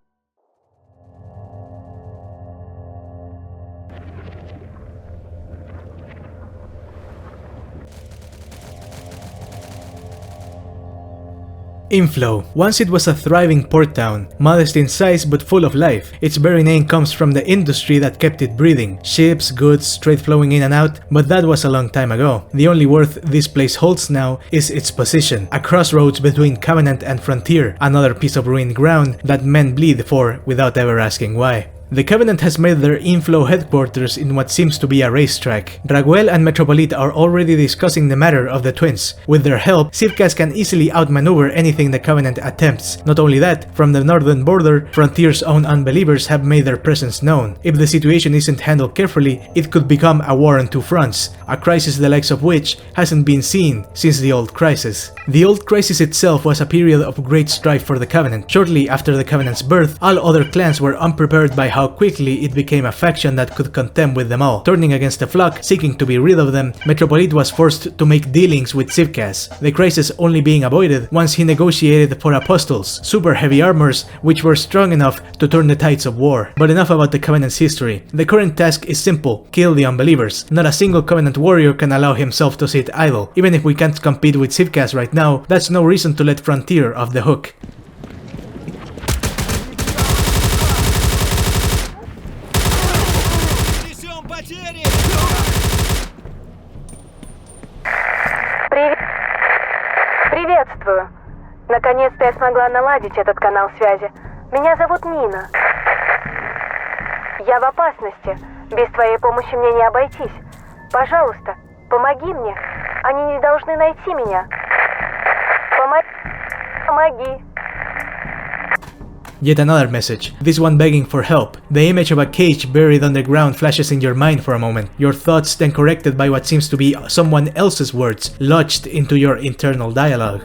Inflow. Once it was a thriving port town, modest in size but full of life. Its very name comes from the industry that kept it breathing. Ships, goods, trade flowing in and out, but that was a long time ago. The only worth this place holds now is its position, a crossroads between Covenant and Frontier, another piece of ruined ground that men bleed for without ever asking why. The Covenant has made their inflow headquarters in what seems to be a racetrack. Raguel and Metropolit are already discussing the matter of the twins. With their help, ZIVCAS can easily outmaneuver anything the Covenant attempts. Not only that, from the northern border, Frontier's own unbelievers have made their presence known. If the situation isn't handled carefully, it could become a war on two fronts, a crisis the likes of which hasn't been seen since the Old Crisis. The Old Crisis itself was a period of great strife for the Covenant. Shortly after the Covenant's birth, all other clans were unprepared by how quickly it became a faction that could contend with them all. Turning against the flock, seeking to be rid of them, Metropolit was forced to make dealings with ZIVCAS, the crisis only being avoided once he negotiated for apostles, super heavy armors which were strong enough to turn the tides of war. But enough about the Covenant's history. The current task is simple: kill the unbelievers. Not a single Covenant warrior can allow himself to sit idle. Even if we can't compete with ZIVCAS right now, that's no reason to let Frontier off the hook. Приветствую. Наконец-то я смогла наладить этот канал связи. Меня зовут Нина. Я в опасности. Без твоей помощи мне не обойтись. Пожалуйста, помоги мне. Они не должны найти меня. Помоги. Yet another message, this one begging for help. The image of a cage buried underground flashes in your mind for a moment, your thoughts then corrected by what seems to be someone else's words lodged into your internal dialogue.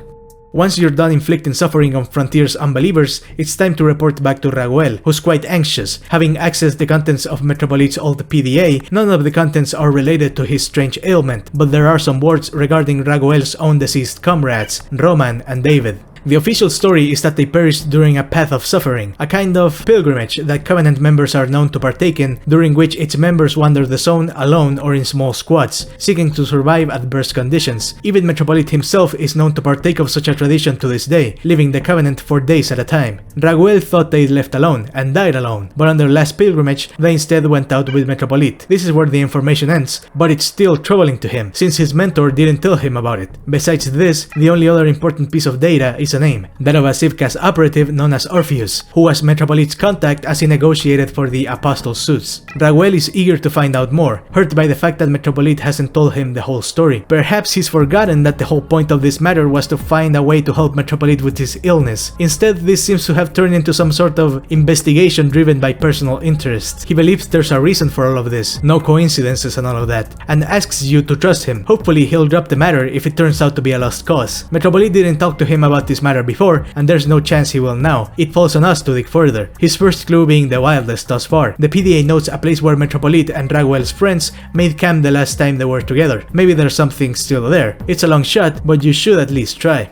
Once you're done inflicting suffering on Frontier's unbelievers, it's time to report back to Raguel, who's quite anxious. Having accessed the contents of Metropolit's old PDA, none of the contents are related to his strange ailment, but there are some words regarding Raguel's own deceased comrades, Roman and David. The official story is that they perished during a path of suffering, a kind of pilgrimage that Covenant members are known to partake in, during which its members wander the zone alone or in small squads, seeking to survive adverse conditions. Even Metropolit himself is known to partake of such a tradition to this day, leaving the Covenant for days at a time. Raguel thought they left alone, and died alone, but on their last pilgrimage, they instead went out with Metropolit. This is where the information ends, but it's still troubling to him, since his mentor didn't tell him about it. Besides this, the only other important piece of data is a name, that of a ZIVCAS operative known as Orpheus, who was Metropolit's contact as he negotiated for the Apostle suits. Raguel is eager to find out more, hurt by the fact that Metropolit hasn't told him the whole story. Perhaps he's forgotten that the whole point of this matter was to find a way to help Metropolit with his illness. Instead, this seems to have turned into some sort of investigation driven by personal interest. He believes there's a reason for all of this, no coincidences and all of that, and asks you to trust him. Hopefully he'll drop the matter if it turns out to be a lost cause. Metropolit didn't talk to him about this matter before, and there's no chance he will now. It falls on us to dig further, his first clue being the wildest thus far. The PDA notes a place where Metropolit and Raguel's friends made camp the last time they were together. Maybe there's something still there. It's a long shot, but you should at least try.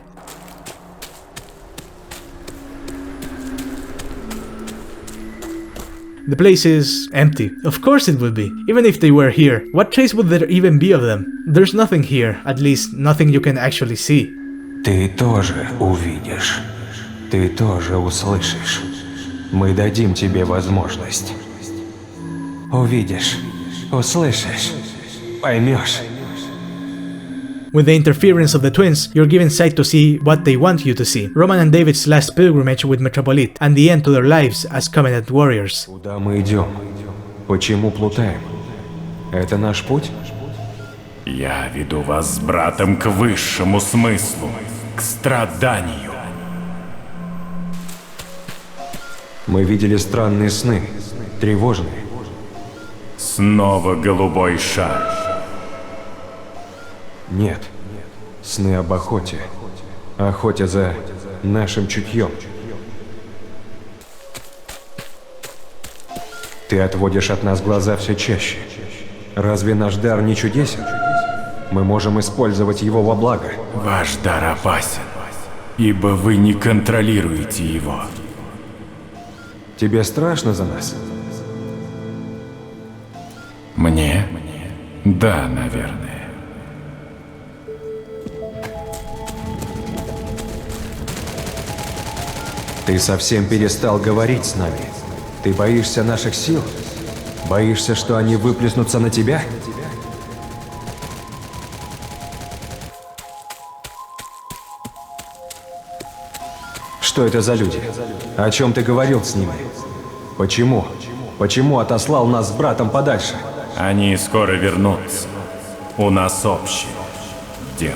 The place is empty. Of course it would be. Even if they were here, what trace would there even be of them? There's nothing here, at least nothing you can actually see. Ты тоже увидишь. Ты тоже услышишь. Мы дадим тебе возможность. Увидишь, услышишь, поймешь. With the interference of the twins, you're given sight to see what they want you to see. Roman and David's last pilgrimage with Metropolit, and the end to their lives as Covenant warriors. Куда мы идем? Почему плутаем? Это наш путь? Я веду вас с братом к высшему смыслу, к страданию. Мы видели странные сны, тревожные. Снова голубой шар. Нет, сны об охоте. Охоте за нашим чутьем. Ты отводишь от нас глаза все чаще. Разве наш дар не чудесен? Мы можем использовать его во благо. Ваш дар опасен, ибо вы не контролируете его. Тебе страшно за нас? Мне? Да, наверное. Ты совсем перестал говорить с нами. Ты боишься наших сил? Боишься, что они выплеснутся на тебя? Что это за люди? О чем ты говорил с ними? Почему? Почему отослал нас с братом подальше? Они скоро вернутся. У нас общее дело.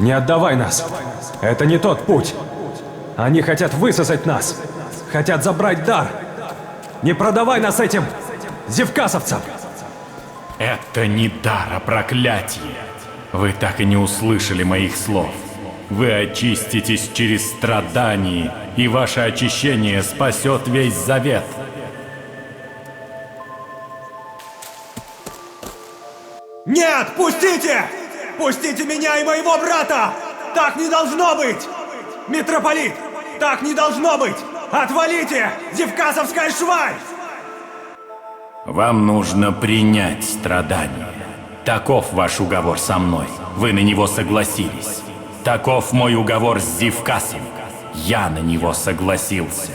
Не отдавай нас! Это не тот путь! Они хотят высосать нас! Хотят забрать дар! Не продавай нас этим зевкасовцам! Это не дар, а проклятие. Вы так и не услышали моих слов. Вы очиститесь через страдания, и ваше очищение спасет весь завет. Нет, пустите! Пустите меня и моего брата! Так не должно быть! Митрополит, так не должно быть! Отвалите, зевкасовская шваль! Вам нужно принять страдания. Таков ваш уговор со мной. Вы на него согласились. Таков мой уговор с Зивкасом. Я на него согласился.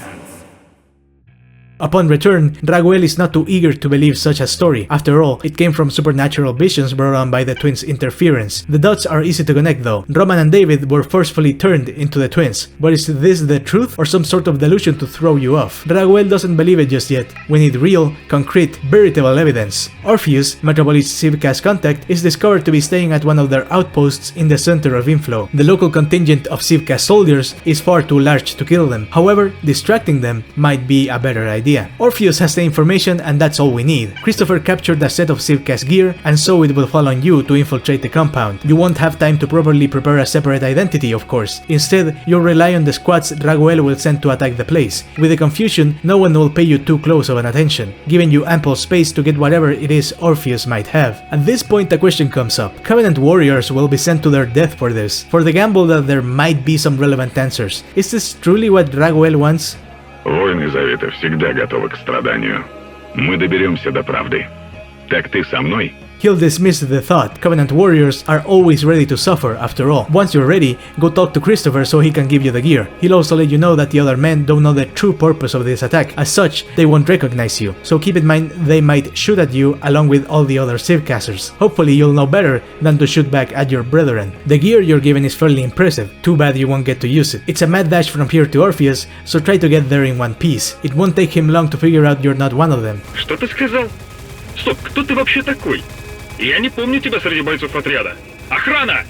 Upon return, Raguel is not too eager to believe such a story. After all, it came from supernatural visions brought on by the twins' interference. The dots are easy to connect though. Roman and David were forcefully turned into the twins. But is this the truth or some sort of delusion to throw you off? Raguel doesn't believe it just yet. We need real, concrete, veritable evidence. Orpheus, Metropolit's ZIVCAS contact, is discovered to be staying at one of their outposts in the center of Inflow. The local contingent of ZIVCAS soldiers is far too large to kill them. However, distracting them might be a better idea. Orpheus has the information and that's all we need. Christopher captured a set of ZIVCAS gear and so it will fall on you to infiltrate the compound. You won't have time to properly prepare a separate identity, of course. Instead, you'll rely on the squads Raguel will send to attack the place. With the confusion, no one will pay you too close of an attention, giving you ample space to get whatever it is Orpheus might have. At this point a question comes up. Covenant warriors will be sent to their death for this, for the gamble that there might be some relevant answers. Is this truly what Raguel wants? Воины Завета всегда готовы к страданию. Мы доберемся до правды. Так ты со мной? He'll dismiss the thought. Covenant warriors are always ready to suffer, after all. Once you're ready, go talk to Christopher so he can give you the gear. He'll also let you know that the other men don't know the true purpose of this attack. As such, they won't recognize you. So keep in mind they might shoot at you along with all the other ZIVCASers. Hopefully you'll know better than to shoot back at your brethren. The gear you're given is fairly impressive. Too bad you won't get to use it. It's a mad dash from here to Orpheus, so try to get there in one piece. It won't take him long to figure out you're not one of them. Что ты сказал? Стоп, кто ты вообще такой? Я не помню тебя среди бойцов отряда. Охрана!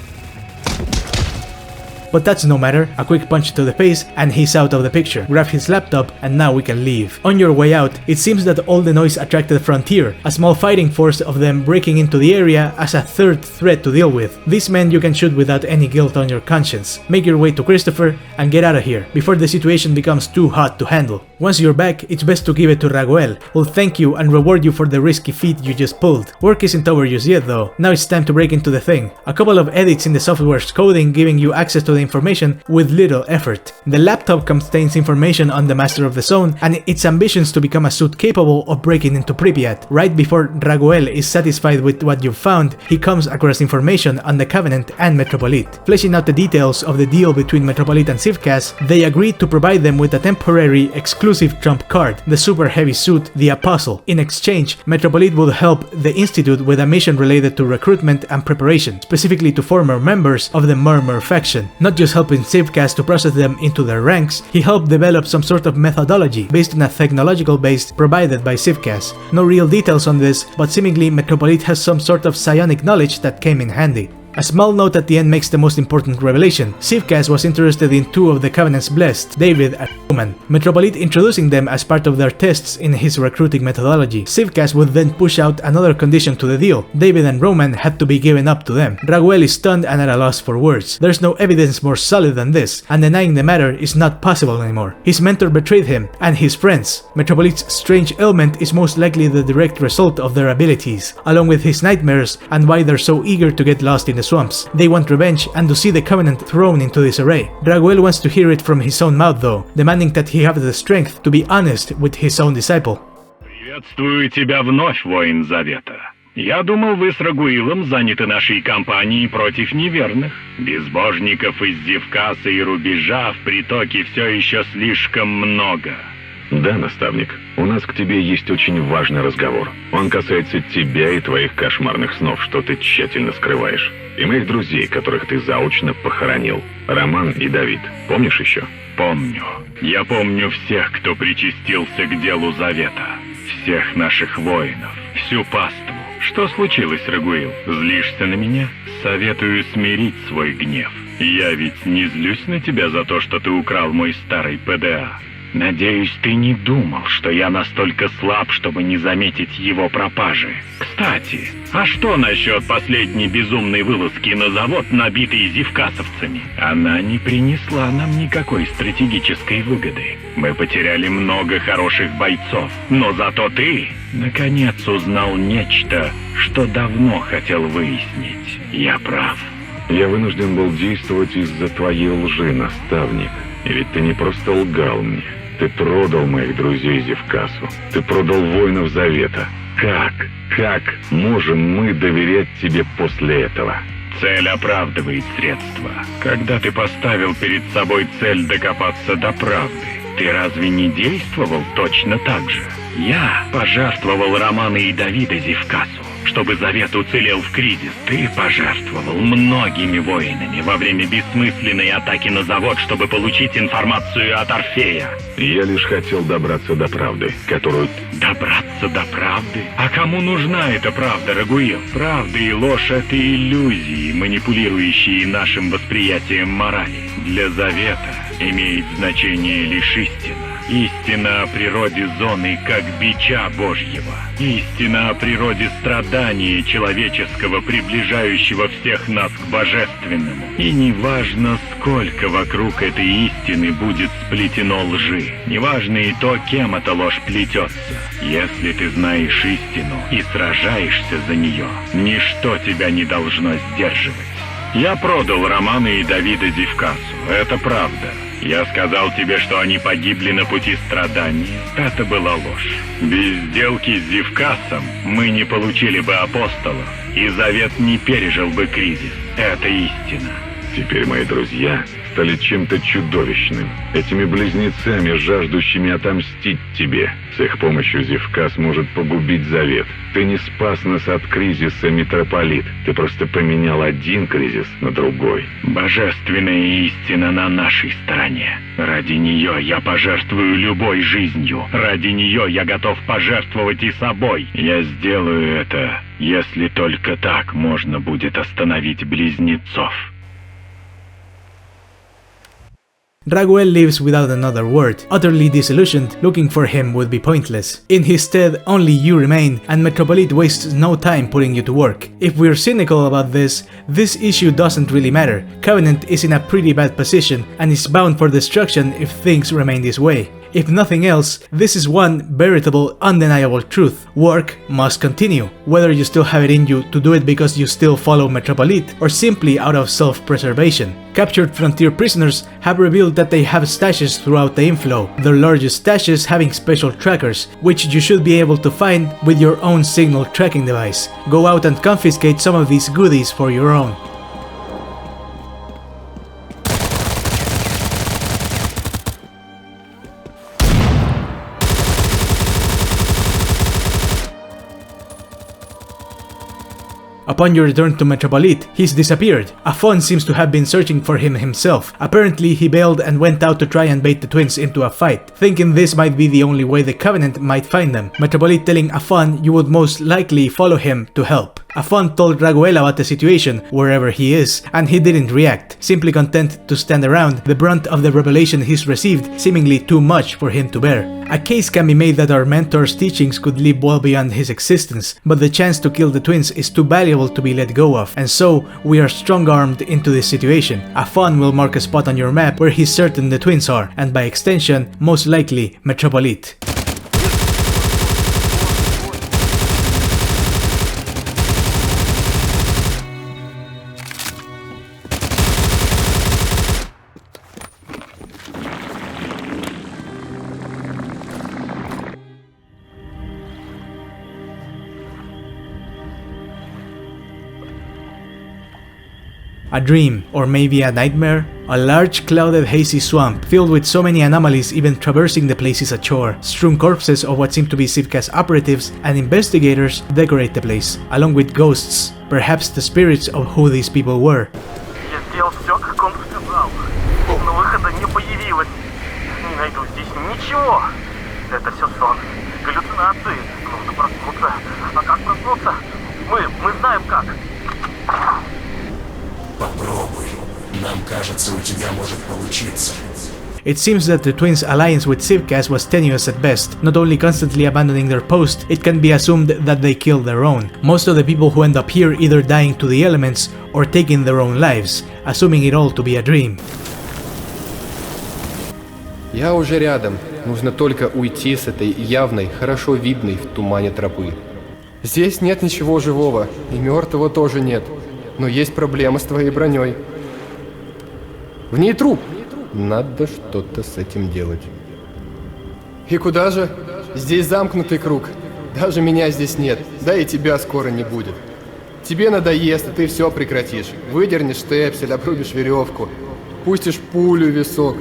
But that's no matter, a quick punch to the face and he's out of the picture. Grab his laptop and now we can leave. On your way out, it seems that all the noise attracted Frontier, a small fighting force of them breaking into the area as a third threat to deal with. These men you can shoot without any guilt on your conscience. Make your way to Christopher and get out of here, before the situation becomes too hot to handle. Once you're back, it's best to give it to Raguel, who'll thank you and reward you for the risky feat you just pulled. Work isn't over just yet though, now it's time to break into the thing. A couple of edits in the software's coding giving you access to the information with little effort. The laptop contains information on the Master of the Zone and its ambitions to become a suit capable of breaking into Pripyat. Right before Raguel is satisfied with what you've found, he comes across information on the Covenant and Metropolit. Fleshing out the details of the deal between Metropolit and ZIVCAS, they agreed to provide them with a temporary exclusive trump card, the super heavy suit, the Apostle. In exchange, Metropolit would help the Institute with a mission related to recruitment and preparation, specifically to former members of the Murmur faction. Not just helping ZIVCAS to process them into their ranks, he helped develop some sort of methodology based on a technological base provided by ZIVCAS. No real details on this, but seemingly Metropolit has some sort of psionic knowledge that came in handy. A small note at the end makes the most important revelation. ZIVCAS was interested in two of the Covenant's blessed, David and Roman, Metropolit introducing them as part of their tests in his recruiting methodology. ZIVCAS would then push out another condition to the deal. David and Roman had to be given up to them. Raguel is stunned and at a loss for words. There's no evidence more solid than this, and denying the matter is not possible anymore. His mentor betrayed him, and his friends. Metropolit's strange ailment is most likely the direct result of their abilities, along with his nightmares and why they're so eager to get lost in the swamps. They want revenge and to see the Covenant thrown into disarray. Raguel wants to hear it from his own mouth though, demanding that he have the strength to be honest with his own disciple. Приветствую тебя вновь, воин Завета. Я думал, вы с Рагуилом заняты нашей кампанией против неверных. Безбожников из Зивкаса и рубежа в притоке все еще слишком много. Да, наставник, у нас к тебе есть очень важный разговор. Он касается тебя и твоих кошмарных снов, что ты тщательно скрываешь. И моих друзей, которых ты заочно похоронил. Роман и Давид. Помнишь еще? Помню. Я помню всех, кто причастился к делу Завета. Всех наших воинов. Всю паству. Что случилось, Рагуил? Злишься на меня? Советую смирить свой гнев. Я ведь не злюсь на тебя за то, что ты украл мой старый ПДА. Надеюсь, ты не думал, что я настолько слаб, чтобы не заметить его пропажи. Кстати, а что насчет последней безумной вылазки на завод, набитый зивкасовцами? Она не принесла нам никакой стратегической выгоды. Мы потеряли много хороших бойцов, но зато ты, наконец, узнал нечто, что давно хотел выяснить. Я прав. Я вынужден был действовать из-за твоей лжи, наставник. И ведь ты не просто лгал мне. Ты продал моих друзей Зивкасу. Ты продал воинов Завета. Как можем мы доверять тебе после этого? Цель оправдывает средства. Когда ты поставил перед собой цель докопаться до правды, ты разве не действовал точно так же? Я пожертвовал Романа и Давида Зивкасу, чтобы Завет уцелел в кризис. Ты пожертвовал многими воинами во время бессмысленной атаки на завод, чтобы получить информацию от Орфея. Я лишь хотел добраться до правды, которую... Добраться до правды? А кому нужна эта правда, Рагуил? Правда и ложь — это иллюзии, манипулирующие нашим восприятием морали. Для Завета имеет значение лишь истина. Истина о природе зоны как бича Божьего. Истина о природе страдания человеческого, приближающего всех нас к божественному. И неважно, сколько вокруг этой истины будет сплетено лжи. Неважно и то, кем эта ложь плетется. Если ты знаешь истину и сражаешься за нее, ничто тебя не должно сдерживать. Я продал Романа и Давида Зивкасу. Это правда. Я сказал тебе, что они погибли на пути страдания. Это была ложь. Без сделки с Зивкасом мы не получили бы апостолов, и Завет не пережил бы кризис. Это истина. Теперь мои друзья стали чем-то чудовищным. Этими близнецами, жаждущими отомстить тебе. С их помощью Зивкас может погубить Завет. Ты не спас нас от кризиса, Метрополит. Ты просто поменял один кризис на другой. Божественная истина на нашей стороне. Ради нее я пожертвую любой жизнью. Ради нее я готов пожертвовать и собой. Я сделаю это, если только так можно будет остановить близнецов. Raguel leaves without another word. Utterly disillusioned, looking for him would be pointless. In his stead, only you remain, and Metropolit wastes no time putting you to work. If we're cynical about this issue doesn't really matter. Covenant is in a pretty bad position, and is bound for destruction if things remain this way. If nothing else, this is one veritable, undeniable truth. Work must continue, whether you still have it in you to do it because you still follow Metropolit, or simply out of self-preservation. Captured frontier prisoners have revealed that they have stashes throughout the inflow, their largest stashes having special trackers, which you should be able to find with your own signal tracking device. Go out and confiscate some of these goodies for your own. Upon your return to Metropolit, he's disappeared. Afon seems to have been searching for him himself. Apparently, he bailed and went out to try and bait the twins into a fight, thinking this might be the only way the Covenant might find them. Metropolit telling Afon you would most likely follow him to help. Afon told Raguel about the situation, wherever he is, and he didn't react, simply content to stand around, the brunt of the revelation he's received seemingly too much for him to bear. A case can be made that our mentor's teachings could live well beyond his existence, but the chance to kill the twins is too valuable to be let go of, and so we are strong-armed into this situation. Afon will mark a spot on your map where he's certain the twins are, and by extension, most likely Metropolit. A dream, or maybe a nightmare? A large, clouded, hazy swamp, filled with so many anomalies even traversing the place is a chore. Strewn corpses of what seem to be ZIVCAS operatives and investigators decorate the place, along with ghosts, perhaps the spirits of who these people were. Я сделал все, как он сказал, но выхода не появилось. Не найду здесь ничего. Это все сон, галлюцинации. Нужно проснуться. А как проснуться? Мы знаем как. Попробуй. Нам кажется, у тебя может получиться. It seems that the twins' alliance with ZIVCAS was tenuous at best, not only constantly abandoning their post, it can be assumed that they killed their own. Most of the people who end up here either dying to the elements or taking their own lives, assuming it all to be a dream. Я уже рядом. Нужно только уйти с этой явной, хорошо видной в тумане тропы. Здесь нет ничего живого, и мертвого тоже нет. Но есть проблема с твоей броней. В ней труп. Надо что-то с этим делать. И куда же? Здесь замкнутый круг. Даже меня здесь нет, да и тебя скоро не будет. Тебе надоест, и ты все прекратишь. Выдернешь штепсель, обрубишь веревку, пустишь пулю в висок.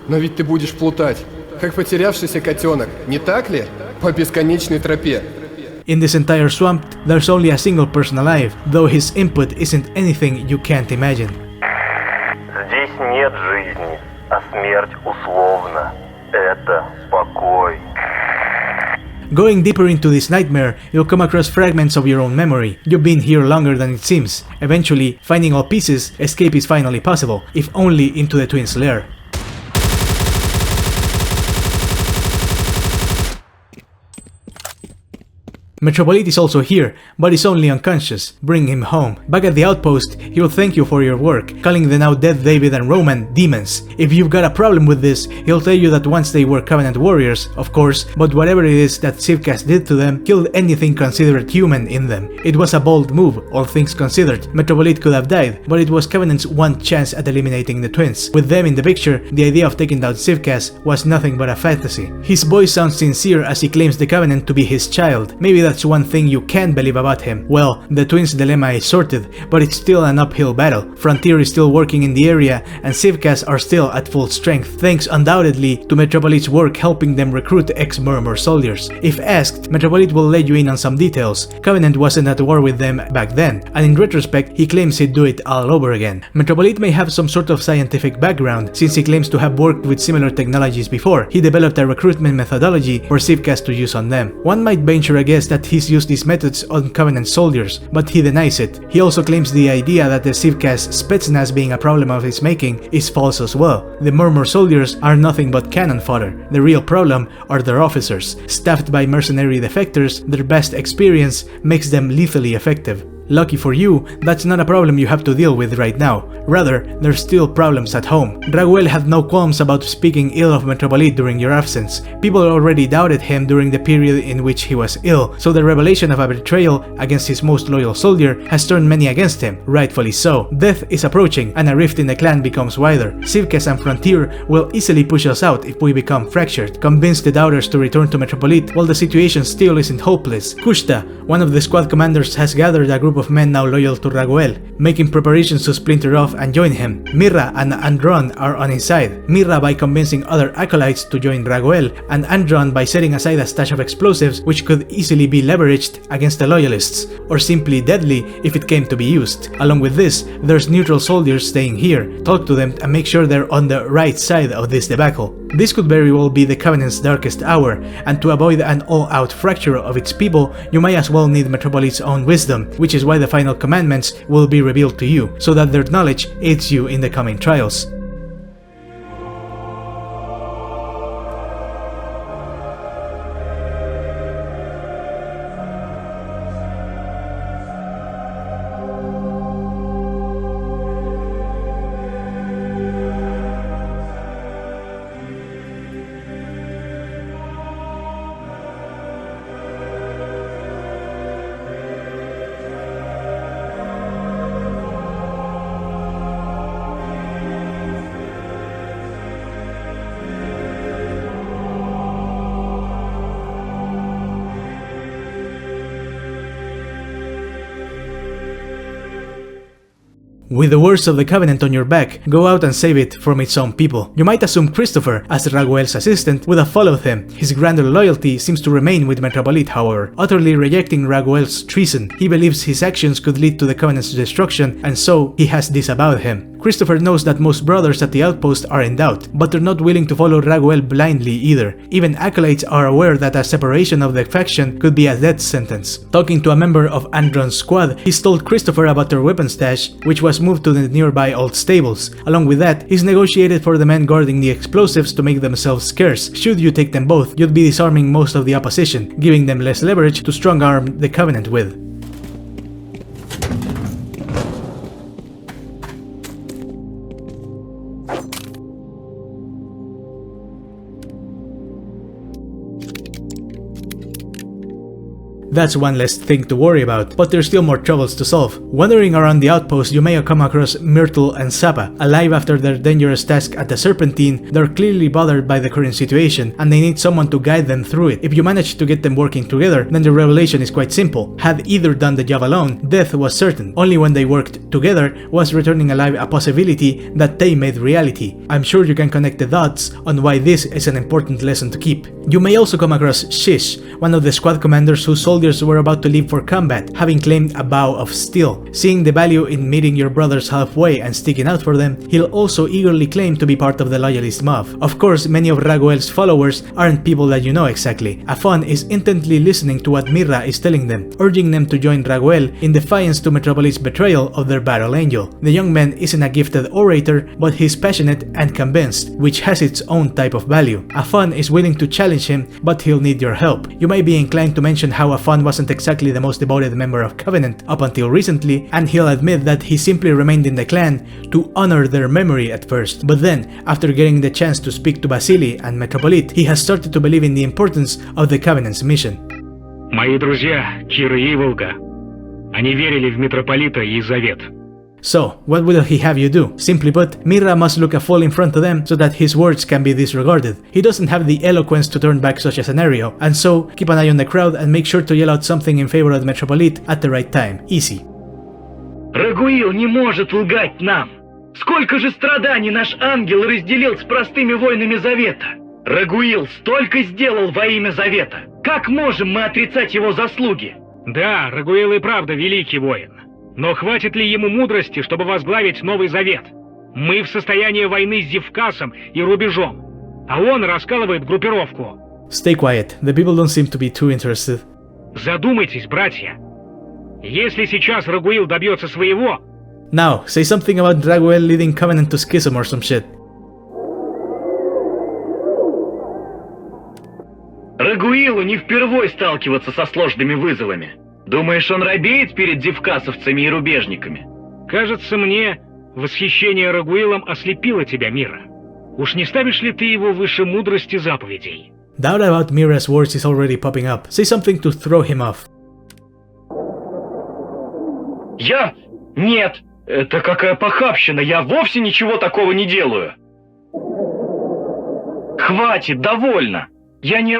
Но ведь ты будешь плутать, как потерявшийся котенок, не так ли? По бесконечной тропе. In this entire swamp, there's only a single person alive, though his input isn't anything you can't imagine. Здесь нет жизни, а смерть условна. Это покой. Going deeper into this nightmare, you'll come across fragments of your own memory. You've been here longer than it seems. Eventually, finding all pieces, escape is finally possible, if only into the twins' lair. Metropolit is also here, but is only unconscious. Bring him home. Back at the outpost, he'll thank you for your work, calling the now dead David and Roman demons. If you've got a problem with this, he'll tell you that once they were Covenant warriors, of course, but whatever it is that ZIVCAS did to them killed anything considered human in them. It was a bold move, all things considered. Metropolit could have died, but it was Covenant's one chance at eliminating the twins. With them in the picture, the idea of taking down ZIVCAS was nothing but a fantasy. His voice sounds sincere as he claims the Covenant to be his child. Maybe that's one thing you can believe about him. Well, the twins' dilemma is sorted, but it's still an uphill battle. Frontier is still working in the area, and ZIVCAS are still at full strength, thanks undoubtedly to Metropolit's work helping them recruit ex-Murmur soldiers. If asked, Metropolit will let you in on some details. Covenant wasn't at war with them back then, and in retrospect, he claims he'd do it all over again. Metropolit may have some sort of scientific background, since he claims to have worked with similar technologies before. He developed a recruitment methodology for ZIVCAS to use on them. One might venture a guess that he's used these methods on Covenant soldiers, but he denies it. He also claims the idea that the ZIVCAS Spetsnaz being a problem of his making is false as well. The Murmur soldiers are nothing but cannon fodder. The real problem are their officers. Staffed by mercenary defectors, their best experience makes them lethally effective. Lucky for you, that's not a problem you have to deal with right now. Rather, there's still problems at home. Raguel had no qualms about speaking ill of Metropolit during your absence. People already doubted him during the period in which he was ill, so the revelation of a betrayal against his most loyal soldier has turned many against him, rightfully so. Death is approaching, and a rift in the clan becomes wider. ZIVCAS and Frontier will easily push us out if we become fractured. Convince the doubters to return to Metropolit while the situation still isn't hopeless. Kushta, one of the squad commanders, has gathered a group of men now loyal to Raguel, making preparations to splinter off and join him. Mira and Andron are on his side. Mira by convincing other acolytes to join Raguel, and Andron by setting aside a stash of explosives which could easily be leveraged against the loyalists, or simply deadly if it came to be used. Along with this, there's neutral soldiers staying here. Talk to them and make sure they're on the right side of this debacle. This could very well be the Covenant's darkest hour, and to avoid an all-out fracture of its people, you might as well need Metropolit's own wisdom, which is why the final commandments will be revealed to you, so that their knowledge aids you in the coming trials. With the words of the Covenant on your back, go out and save it from its own people. You might assume Christopher, as Raguel's assistant, would have followed him. His grander loyalty seems to remain with Metropolit, however, utterly rejecting Raguel's treason. He believes his actions could lead to the Covenant's destruction, and so he has disavowed him. Christopher knows that most brothers at the outpost are in doubt, but they're not willing to follow Raguel blindly either. Even acolytes are aware that a separation of the faction could be a death sentence. Talking to a member of Andron's squad, he's told Christopher about their weapon stash, which was moved to the nearby old stables. Along with that, he's negotiated for the men guarding the explosives to make themselves scarce. Should you take them both, you'd be disarming most of the opposition, giving them less leverage to strong-arm the Covenant with. That's one less thing to worry about, but there's still more troubles to solve. Wandering around the outpost, you may come across Myrtle and Zappa. Alive after their dangerous task at the Serpentine, they're clearly bothered by the current situation, and they need someone to guide them through it. If you manage to get them working together, then the revelation is quite simple. Had either done the job alone, death was certain. Only when they worked together was returning alive a possibility that they made reality. I'm sure you can connect the dots on why this is an important lesson to keep. You may also come across Shish, one of the squad commanders whose soldiers were about to leave for combat, having claimed a bow of steel. Seeing the value in meeting your brothers halfway and sticking out for them, he'll also eagerly claim to be part of the loyalist mob. Of course, many of Raguel's followers aren't people that you know exactly. Afon is intently listening to what Mira is telling them, urging them to join Raguel in defiance to Metropolit's betrayal of their battle angel. The young man isn't a gifted orator, but he's passionate and convinced, which has its own type of value. Afon is willing to challenge him, but he'll need your help. You may be inclined to mention how Afon wasn't exactly the most devoted member of Covenant up until recently, and he'll admit that he simply remained in the clan to honor their memory at first. But then, after getting the chance to speak to Vasily and Metropolit, he has started to believe in the importance of the Covenant's mission. Мои друзья, Кир и Волга, они верили в Митрополита и Завет. So, what will he have you do? Simply put, Mira must look a fool in front of them so that his words can be disregarded. He doesn't have the eloquence to turn back such a scenario, and so keep an eye on the crowd and make sure to yell out something in favor of the Metropolit at the right time. Easy. Рагуил не может лгать нам. Сколько же страданий наш ангел разделил с простыми воинами Завета. Рагуил столько сделал во имя Завета. Как можем мы отрицать его заслуги? Да, Рагуил и правда великий воин. Но хватит ли ему мудрости, чтобы возглавить новый завет? Мы в состоянии войны с ZIVCAS'ом и рубежом, а он раскалывает группировку. Stay quiet, the people don't seem to be too interested. Задумайтесь, братья. Если сейчас Рагуил добьется своего... Now, say something about Raguel leading Covenant to Schism or some shit. Рагуилу не впервой сталкиваться со сложными вызовами. Думаешь, он робеет перед зевкасовцами и рубежниками? Кажется мне, восхищение Рагуилом ослепило тебя, Мира. Уж не ставишь ли ты его выше мудрости заповедей? Doubt about Mira's words is already popping up. Say something to throw him off. Я? Нет. Это какая похабщина. Я вовсе ничего такого не делаю. Хватит, довольно. Я не...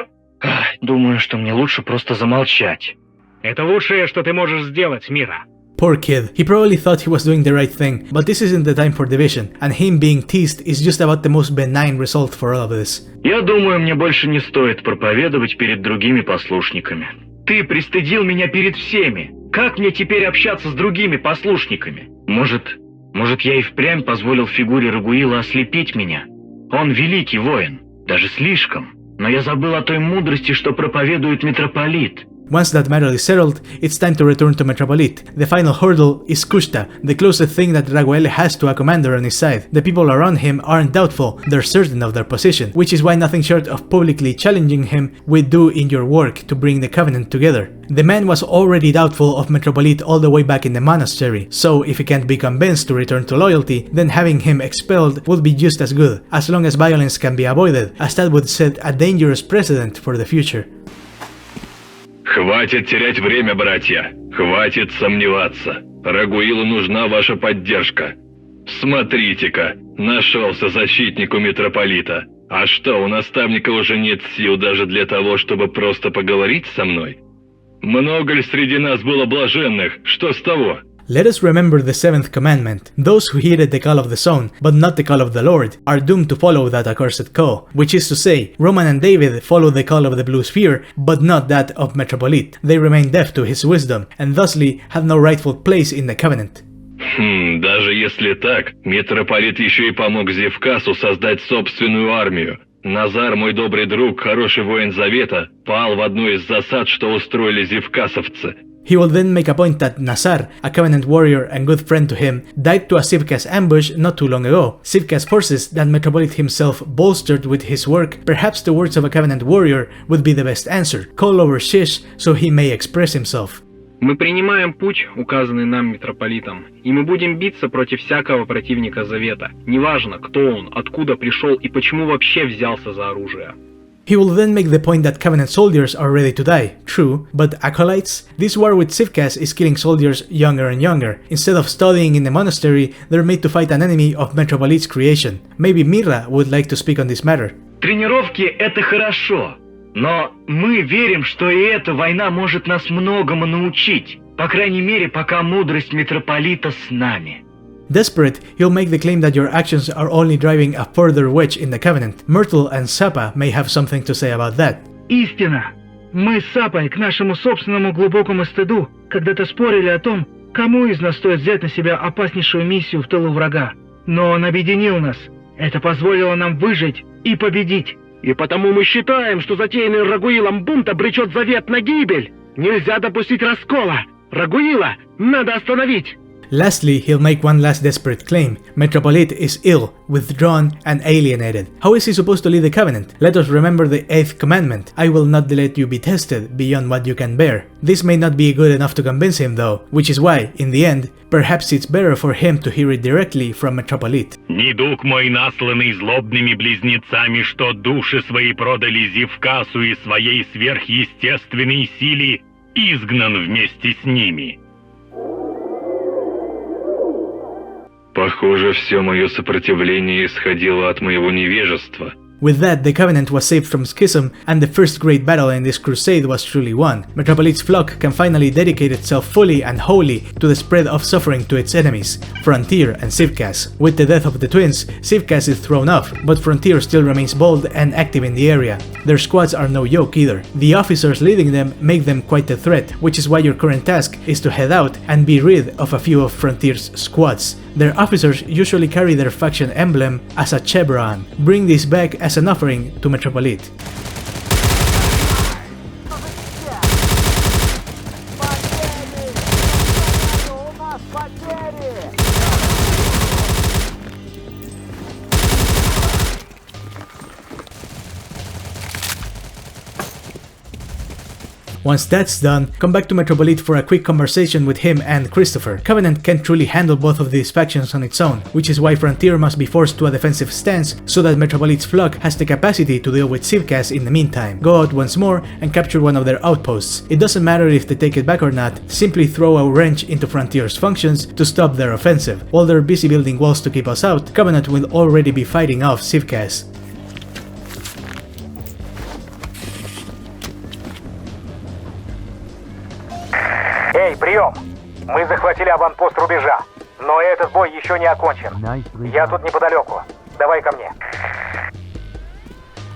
Думаю, что мне лучше просто замолчать. Это лучшее, что ты можешь сделать, Мира. Poor kid. He probably thought he was doing the right thing, but this isn't the time for division, and him being teased is just about the most benign result for all of this. Я думаю, мне больше не стоит проповедовать перед другими послушниками. Ты пристыдил меня перед всеми. Как мне теперь общаться с другими послушниками? Может, я и впрямь позволил фигуре Рагуила ослепить меня? Он великий воин, даже слишком. Но я забыл о той мудрости, что проповедует Митрополит. Once that matter is settled, it's time to return to Metropolit. The final hurdle is Kushta, the closest thing that Raguel has to a commander on his side. The people around him aren't doubtful, they're certain of their position, which is why nothing short of publicly challenging him would do in your work to bring the Covenant together. The man was already doubtful of Metropolit all the way back in the monastery, so if he can't be convinced to return to loyalty, then having him expelled would be just as good, as long as violence can be avoided, as that would set a dangerous precedent for the future. Хватит терять время, братья. Хватит сомневаться. Рагуилу нужна ваша поддержка. Смотрите-ка, нашелся защитник у Митрополита. А что, у наставника уже нет сил даже для того, чтобы просто поговорить со мной? Много ли среди нас было блаженных? Что с того? Let us remember the seventh commandment. Those who heeded the call of the Son, but not the call of the Lord, are doomed to follow that accursed call. Which is to say, Roman and David followed the call of the Blue Sphere, but not that of Metropolit. They remain deaf to his wisdom, and thusly have no rightful place in the Covenant. Даже если так, Метрополит еще и помог Зевкасу создать собственную армию. Назар, мой добрый друг, хороший воин Завета, пал в одной из засад, что устроили зевкасовцы. He will then make a point that Nazar, a Covenant warrior and good friend to him, died to a ZIVCAS ambush not too long ago. ZIVCAS forces that Metropolit himself bolstered with his work. Perhaps the words of a Covenant warrior would be the best answer. Call over Shish so he may express himself. Мы принимаем путь, указанный нам Метрополитом, и мы будем биться против всякого противника Завета. Неважно, кто он, откуда пришел и почему вообще взялся за оружие. He will then make the point that Covenant soldiers are ready to die. True, but acolytes? This war with ZIVCAS is killing soldiers younger and younger. Instead of studying in the monastery, they're made to fight an enemy of Metropolit's creation. Maybe Mira would like to speak on this matter. Тренировки — это хорошо, но мы верим, что и эта война может нас многому научить. По крайней мере, пока мудрость Метрополита с нами. Desperate, he'll make the claim that your actions are only driving a further wedge in the Covenant. Myrtle and Sapa may have something to say about that. Истина. Мы с Сапой, к нашему собственному глубокому стыду, когда-то спорили о том, кому из нас стоит взять на себя опаснейшую миссию в тылу врага. Но он объединил нас. Это позволило нам выжить и победить. И потому мы считаем, что затеянный Рагуилом бунт обречет Завет на гибель. Нельзя допустить раскола. Рагуила надо остановить. Lastly, he'll make one last desperate claim. Metropolit is ill, withdrawn, and alienated. How is he supposed to lead the Covenant? Let us remember the 8th commandment. I will not let you be tested beyond what you can bear. This may not be good enough to convince him though, which is why, in the end, perhaps it's better for him to hear it directly from Metropolit. Недуг мой, насланный злобными близнецами, что души свои продали Зевкасу и своей сверхъестественной силе, изгнан вместе с ними. Похоже, все мое сопротивление исходило от моего невежества. With that, the Covenant was saved from Schism, and the first great battle in this crusade was truly won. Metropolit's flock can finally dedicate itself fully and wholly to the spread of suffering to its enemies, Frontier and ZIVCAS. With the death of the twins, ZIVCAS is thrown off, but Frontier still remains bold and active in the area. Their squads are no joke either. The officers leading them make them quite a threat, which is why your current task is to head out and be rid of a few of Frontier's squads. Their officers usually carry their faction emblem as a chevron. Bring this back as an offering to Metropolit. Once that's done, come back to Metropolit for a quick conversation with him and Christopher. Covenant can't truly handle both of these factions on its own, which is why Frontier must be forced to a defensive stance so that Metropolit's flock has the capacity to deal with ZIVCAS in the meantime. Go out once more and capture one of their outposts. It doesn't matter if they take it back or not, simply throw a wrench into Frontier's functions to stop their offensive. While they're busy building walls to keep us out, Covenant will already be fighting off ZIVCAS. Эй, прием! Мы захватили аванпост рубежа, но этот бой еще не окончен. Я тут неподалеку. Давай ко мне.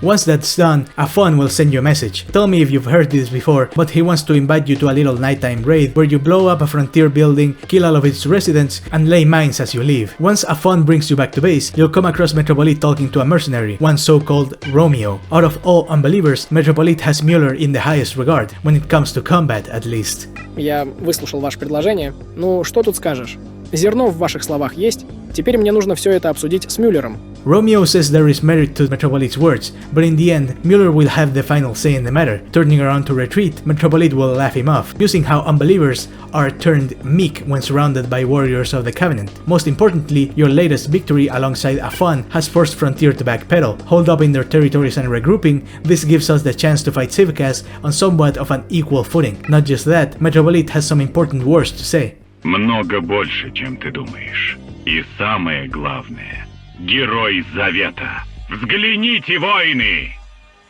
Once that's done, Afon will send you a message. Tell me if you've heard this before, but he wants to invite you to a little nighttime raid where you blow up a Frontier building, kill all of its residents, and lay mines as you leave. Once Afon brings you back to base, you'll come across Metropolit talking to a mercenary, one so-called Romeo. Out of all unbelievers, Metropolit has Mueller in the highest regard, when it comes to combat at least. Я выслушал ваше предложение. Ну, что тут скажешь? Зерно в ваших словах есть. Теперь мне нужно все это обсудить с Мюллером. Romeo says there is merit to Metropolit's words, but in the end, Mueller will have the final say in the matter. Turning around to retreat, Metropolit will laugh him off, using how unbelievers are turned meek when surrounded by warriors of the Covenant. Most importantly, your latest victory alongside Afon has forced Frontier to backpedal. Hold up in their territories and regrouping, this gives us the chance to fight ZIVCAS on somewhat of an equal footing. Not just that, Metropolit has some important words to say. Много больше, чем ты думаешь. И самое главное, герой Завета. Взгляните, воины!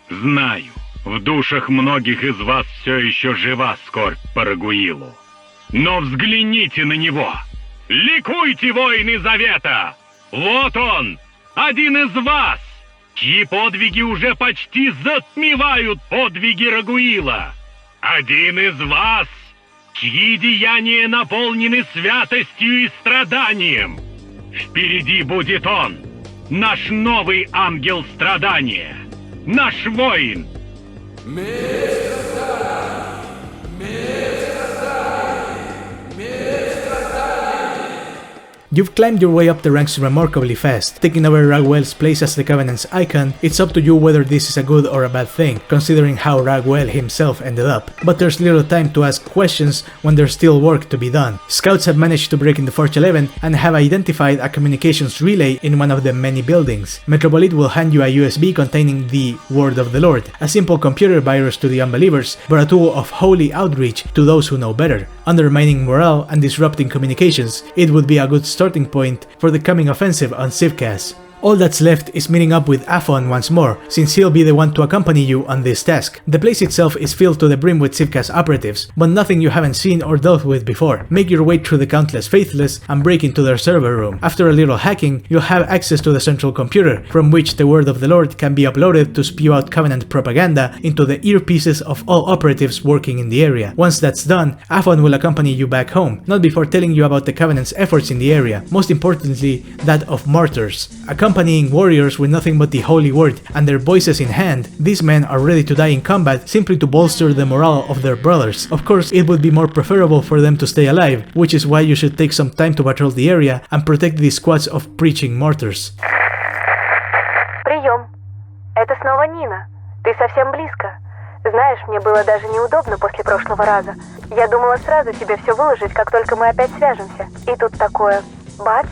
Знаю, в душах многих из вас все еще жива скорбь по Рагуилу. Но взгляните на него! Ликуйте, воины Завета! Вот он, один из вас, чьи подвиги уже почти затмевают подвиги Рагуила. Один из вас, чьи деяния наполнены святостью и страданием. Впереди будет он, наш новый ангел страдания, наш воин. You've climbed your way up the ranks remarkably fast, taking over Raguel's place as the Covenant's icon. It's up to you whether this is a good or a bad thing, considering how Raguel himself ended up. But there's little time to ask questions when there's still work to be done. Scouts have managed to break into Forge 11 and have identified a communications relay in one of the many buildings. Metropolit will hand you a USB containing the Word of the Lord, a simple computer virus to the unbelievers, but a tool of holy outreach to those who know better. Undermining morale and disrupting communications, it would be a good starting point for the coming offensive on ZIVCAS. All that's left is meeting up with Afon once more, since he'll be the one to accompany you on this task. The place itself is filled to the brim with ZIVCAS operatives, but nothing you haven't seen or dealt with before. Make your way through the countless faithless and break into their server room. After a little hacking, you'll have access to the central computer, from which the Word of the Lord can be uploaded to spew out Covenant propaganda into the earpieces of all operatives working in the area. Once that's done, Afon will accompany you back home, not before telling you about the Covenant's efforts in the area, most importantly, that of martyrs. Accompanying warriors with nothing but the holy word and their voices in hand, these men are ready to die in combat simply to bolster the morale of their brothers. Of course, it would be more preferable for them to stay alive, which is why you should take some time to patrol the area and protect these squads of preaching martyrs. Прием. Это снова Нина. Ты совсем близко. Знаешь, мне было даже неудобно после прошлого раза. Я думала сразу тебе все выложить, как только мы опять свяжемся. И тут такое... Бац!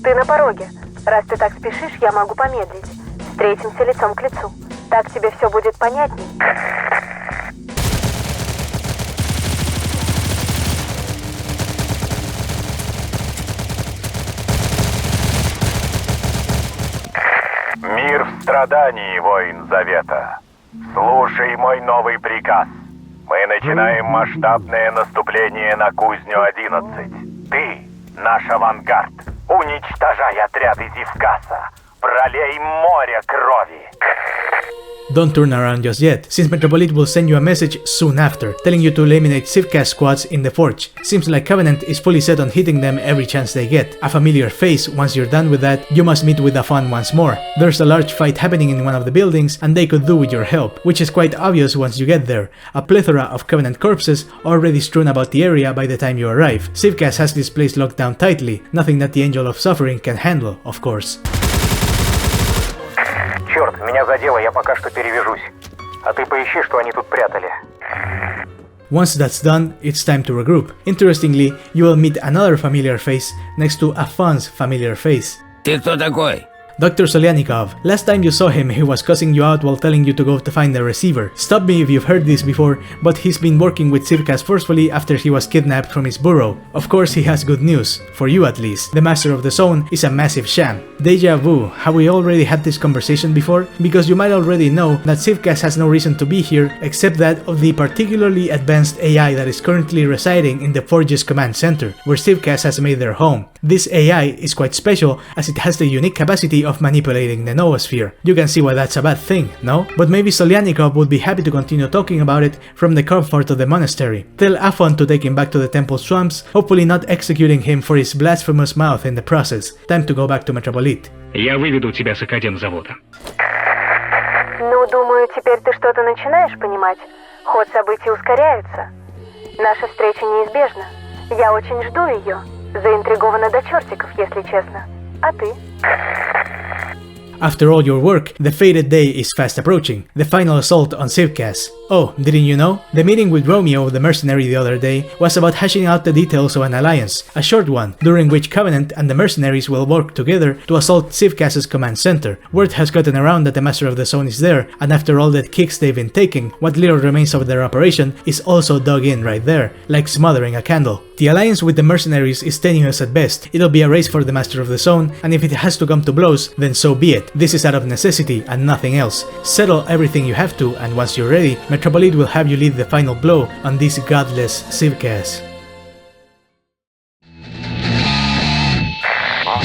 Ты на пороге. Раз ты так спешишь, я могу помедлить. Встретимся лицом к лицу. Так тебе все будет понятней. Мир в страдании, воин Завета. Слушай мой новый приказ. Мы начинаем масштабное наступление на Кузню 11. Ты наш авангард. Уничтожай отряды ZIVCAS. Пролей море крови. Don't turn around just yet, since Metropolit will send you a message soon after, telling you to eliminate ZIVCAS squads in the Forge. Seems like Covenant is fully set on hitting them every chance they get. A familiar face. Once you're done with that, you must meet with Afon once more. There's a large fight happening in one of the buildings, and they could do with your help, which is quite obvious once you get there. A plethora of Covenant corpses already strewn about the area by the time you arrive. ZIVCAS has this place locked down tightly, nothing that the Angel of Suffering can handle, of course. Черт, меня задело, я пока что перевяжусь. А ты поищи, что они тут прятали. Once that's done, it's time to regroup. Interestingly, you will meet another familiar face next to Afon's familiar face. Ты кто такой? Dr. Solyanikov. Last time you saw him, he was cussing you out while telling you to go to find the receiver. Stop me if you've heard this before, but he's been working with ZIVCAS forcefully after he was kidnapped from his burrow. Of course, he has good news. For you at least. The Master of the Zone is a massive sham. Deja vu. Have we already had this conversation before? Because you might already know that ZIVCAS has no reason to be here except that of the particularly advanced AI that is currently residing in the Forge's command center, where ZIVCAS has made their home. This AI is quite special as it has the unique capacity of manipulating the noosphere. You can see why that's a bad thing, no? But maybe Solyanikov would be happy to continue talking about it from the comfort of the monastery. Tell Afon to take him back to the temple swamps, hopefully not executing him for his blasphemous mouth in the process. Time to go back to Metropolit. Я выведу тебя с академзавода. Ну, думаю, теперь ты что-то начинаешь понимать. Ход событий ускоряется. Наша встреча неизбежна. Я очень жду ее. Заинтригована до чертиков, если честно. А ты? After all your work, the fated day is fast approaching, the final assault on ZIVCAS. Oh, didn't you know? The meeting with Romeo, the mercenary the other day, was about hashing out the details of an alliance, a short one, during which Covenant and the mercenaries will work together to assault ZIVCAS's command center. Word has gotten around that the Master of the Zone is there, and after all that kicks they've been taking, what little remains of their operation is also dug in right there, like smothering a candle. The alliance with the mercenaries is tenuous at best. It'll be a race for the Master of the Zone, and if it has to come to blows, then so be it. This is out of necessity and nothing else. Settle everything you have to, and once you're ready, Metropolit will have you lead the final blow on this godless ZIVCAS.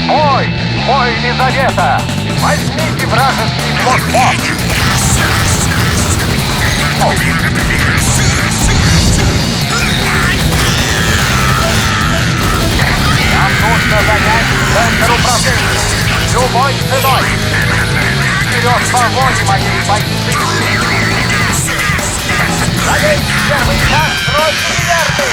Бой! Бой Елизавета! Возьмите вражеский блокпост! любой ценой! Вперед по воле моей бойцы! Залезь первый час, строй неверный!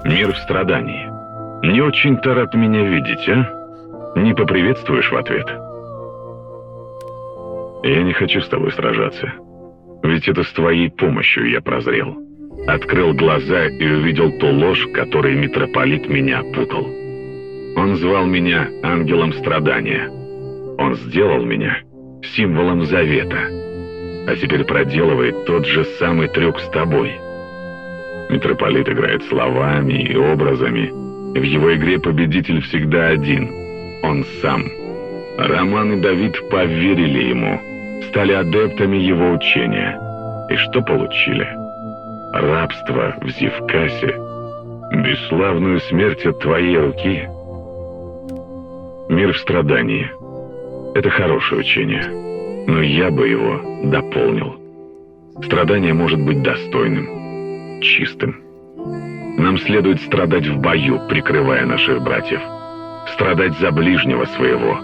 Мир в страдании. Не очень-то рад меня видеть, а? Не поприветствуешь в ответ? Я не хочу с тобой сражаться. Ведь это с твоей помощью я прозрел. Открыл глаза и увидел ту ложь, которой Метрополит меня опутал. Он звал меня ангелом страдания. Он сделал меня символом завета. А теперь проделывает тот же самый трюк с тобой. Метрополит играет словами и образами. В его игре победитель всегда один. Он сам. Роман и Давид поверили ему, стали адептами его учения. И что получили? Рабство в Зивкасе, бесславную смерть от твоей руки. Мир в страдании. Это хорошее учение, но я бы его дополнил. Страдание может быть достойным, чистым. Нам следует страдать в бою, прикрывая наших братьев. Страдать за ближнего своего,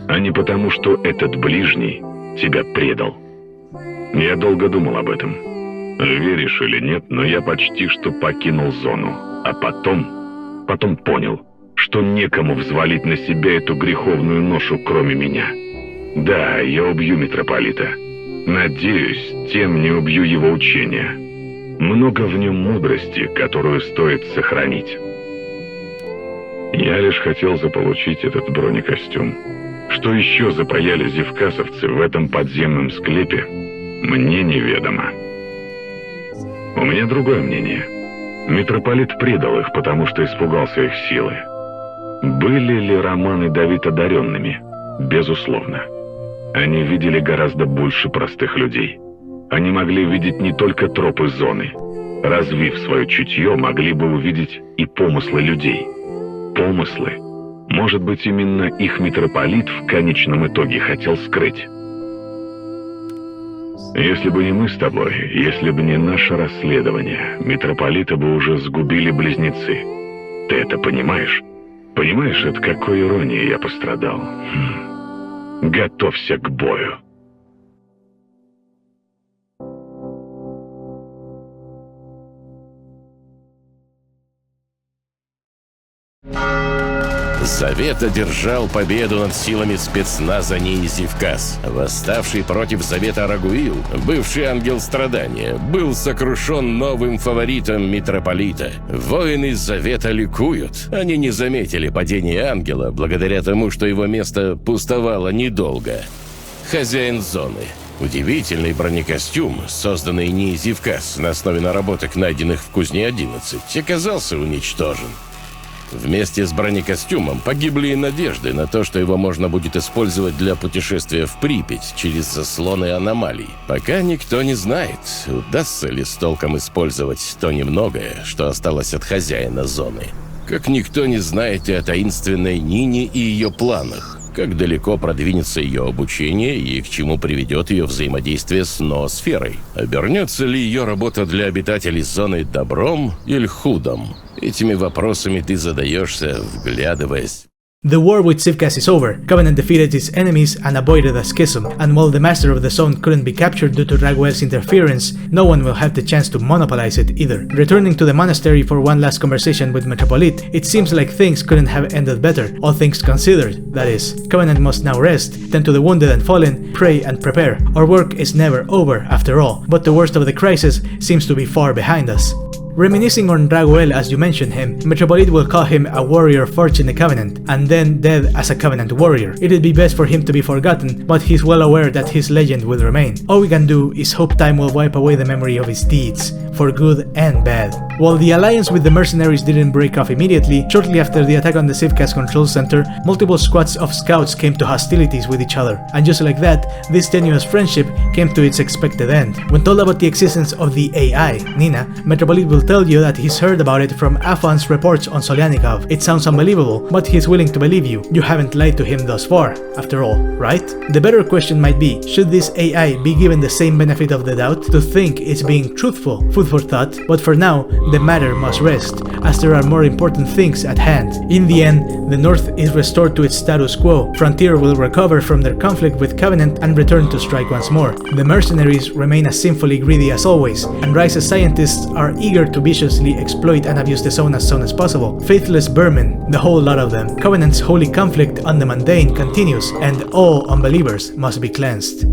а не потому, что этот ближний тебя предал. Я долго думал об этом. Веришь или нет, но я почти что покинул зону. А потом понял, что некому взвалить на себя эту греховную ношу, кроме меня. Да, я убью Метрополита. Надеюсь, тем не убью его учения. Много в нем мудрости, которую стоит сохранить. Я лишь хотел заполучить этот бронекостюм. Что еще запаяли зивкасовцы в этом подземном склепе, мне неведомо. У меня другое мнение. Митрополит предал их, потому что испугался их силы. Были ли Роман и Давид одаренными? Безусловно. Они видели гораздо больше простых людей. Они могли видеть не только тропы зоны. Развив свое чутье, могли бы увидеть и помыслы людей. Помыслы. Может быть, именно их митрополит в конечном итоге хотел скрыть. Если бы не мы с тобой, если бы не наше расследование, митрополита бы уже сгубили близнецы. Ты это понимаешь? Понимаешь, от какой иронии я пострадал? Готовься к бою. Завет одержал победу над силами спецназа НИИ ZIVCAS. Восставший против Завета Рагуил, бывший ангел страдания, был сокрушен новым фаворитом Метрополита. Воины Завета ликуют. Они не заметили падения ангела, благодаря тому, что его место пустовало недолго. Хозяин зоны. Удивительный бронекостюм, созданный НИИ ZIVCAS на основе наработок, найденных в Кузне 11, оказался уничтожен. Вместе с бронекостюмом погибли и надежды на то, что его можно будет использовать для путешествия в Припять через заслоны аномалий. Пока никто не знает, удастся ли с толком использовать то немногое, что осталось от хозяина зоны. Как никто не знает и о таинственной Нине и ее планах, как далеко продвинется ее обучение и к чему приведет ее взаимодействие с ноосферой. Обернется ли ее работа для обитателей зоны добром или худом? Этими вопросами ты задаешься, вглядываясь. The war with ZIVCAS is over. Covenant defeated its enemies and avoided a schism, and while the master of the zone couldn't be captured due to Raguel's interference, no one will have the chance to monopolize it either. Returning to the monastery for one last conversation with Metropolit, it seems like things couldn't have ended better, all things considered, that is. Covenant must now rest, tend to the wounded and fallen, pray and prepare. Our work is never over, after all, but the worst of the crisis seems to be far behind us. Reminiscing on Raguel as you mentioned him, Metropolit will call him a warrior forged in the Covenant, and then dead as a Covenant warrior. It'd be best for him to be forgotten, but he's well aware that his legend will remain. All we can do is hope time will wipe away the memory of his deeds, for good and bad. While the alliance with the mercenaries didn't break off immediately, shortly after the attack on the ZIVCAS control center, multiple squads of scouts came to hostilities with each other, and just like that, this tenuous friendship came to its expected end. When told about the existence of the AI, Nina, Metropolit will tell you that he's heard about it from Afan's reports on Solyanikov. It sounds unbelievable, but he's willing to believe you. You haven't lied to him thus far, after all, right? The better question might be, should this AI be given the same benefit of the doubt to think it's being truthful? Food for thought, but for now, the matter must rest, as there are more important things at hand. In the end, the North is restored to its status quo, Frontier will recover from their conflict with Covenant and return to strike once more. The mercenaries remain as sinfully greedy as always, and Rice's scientists are eager to viciously exploit and abuse the zone as soon as possible. Faithless vermin, the whole lot of them. Covenant's holy conflict on the mundane continues, and all unbelievers must be cleansed.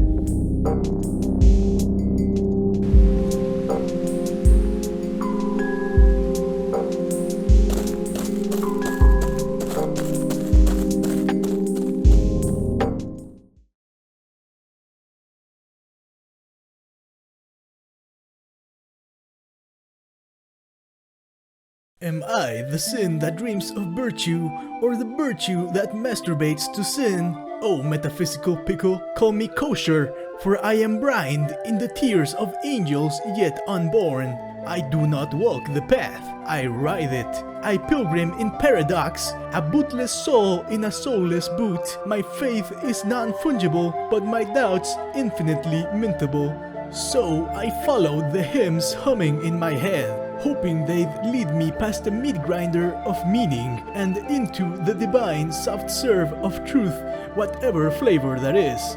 Am I the sin that dreams of virtue, or the virtue that masturbates to sin? Oh, metaphysical pickle, call me kosher, for I am brined in the tears of angels yet unborn. I do not walk the path, I ride it. I pilgrim in paradox, a bootless soul in a soulless boot. My faith is non-fungible, but my doubts infinitely mintable. So I followed the hymns humming in my head, hoping they'd lead me past the meat grinder of meaning and into the divine soft serve of truth, whatever flavor that is.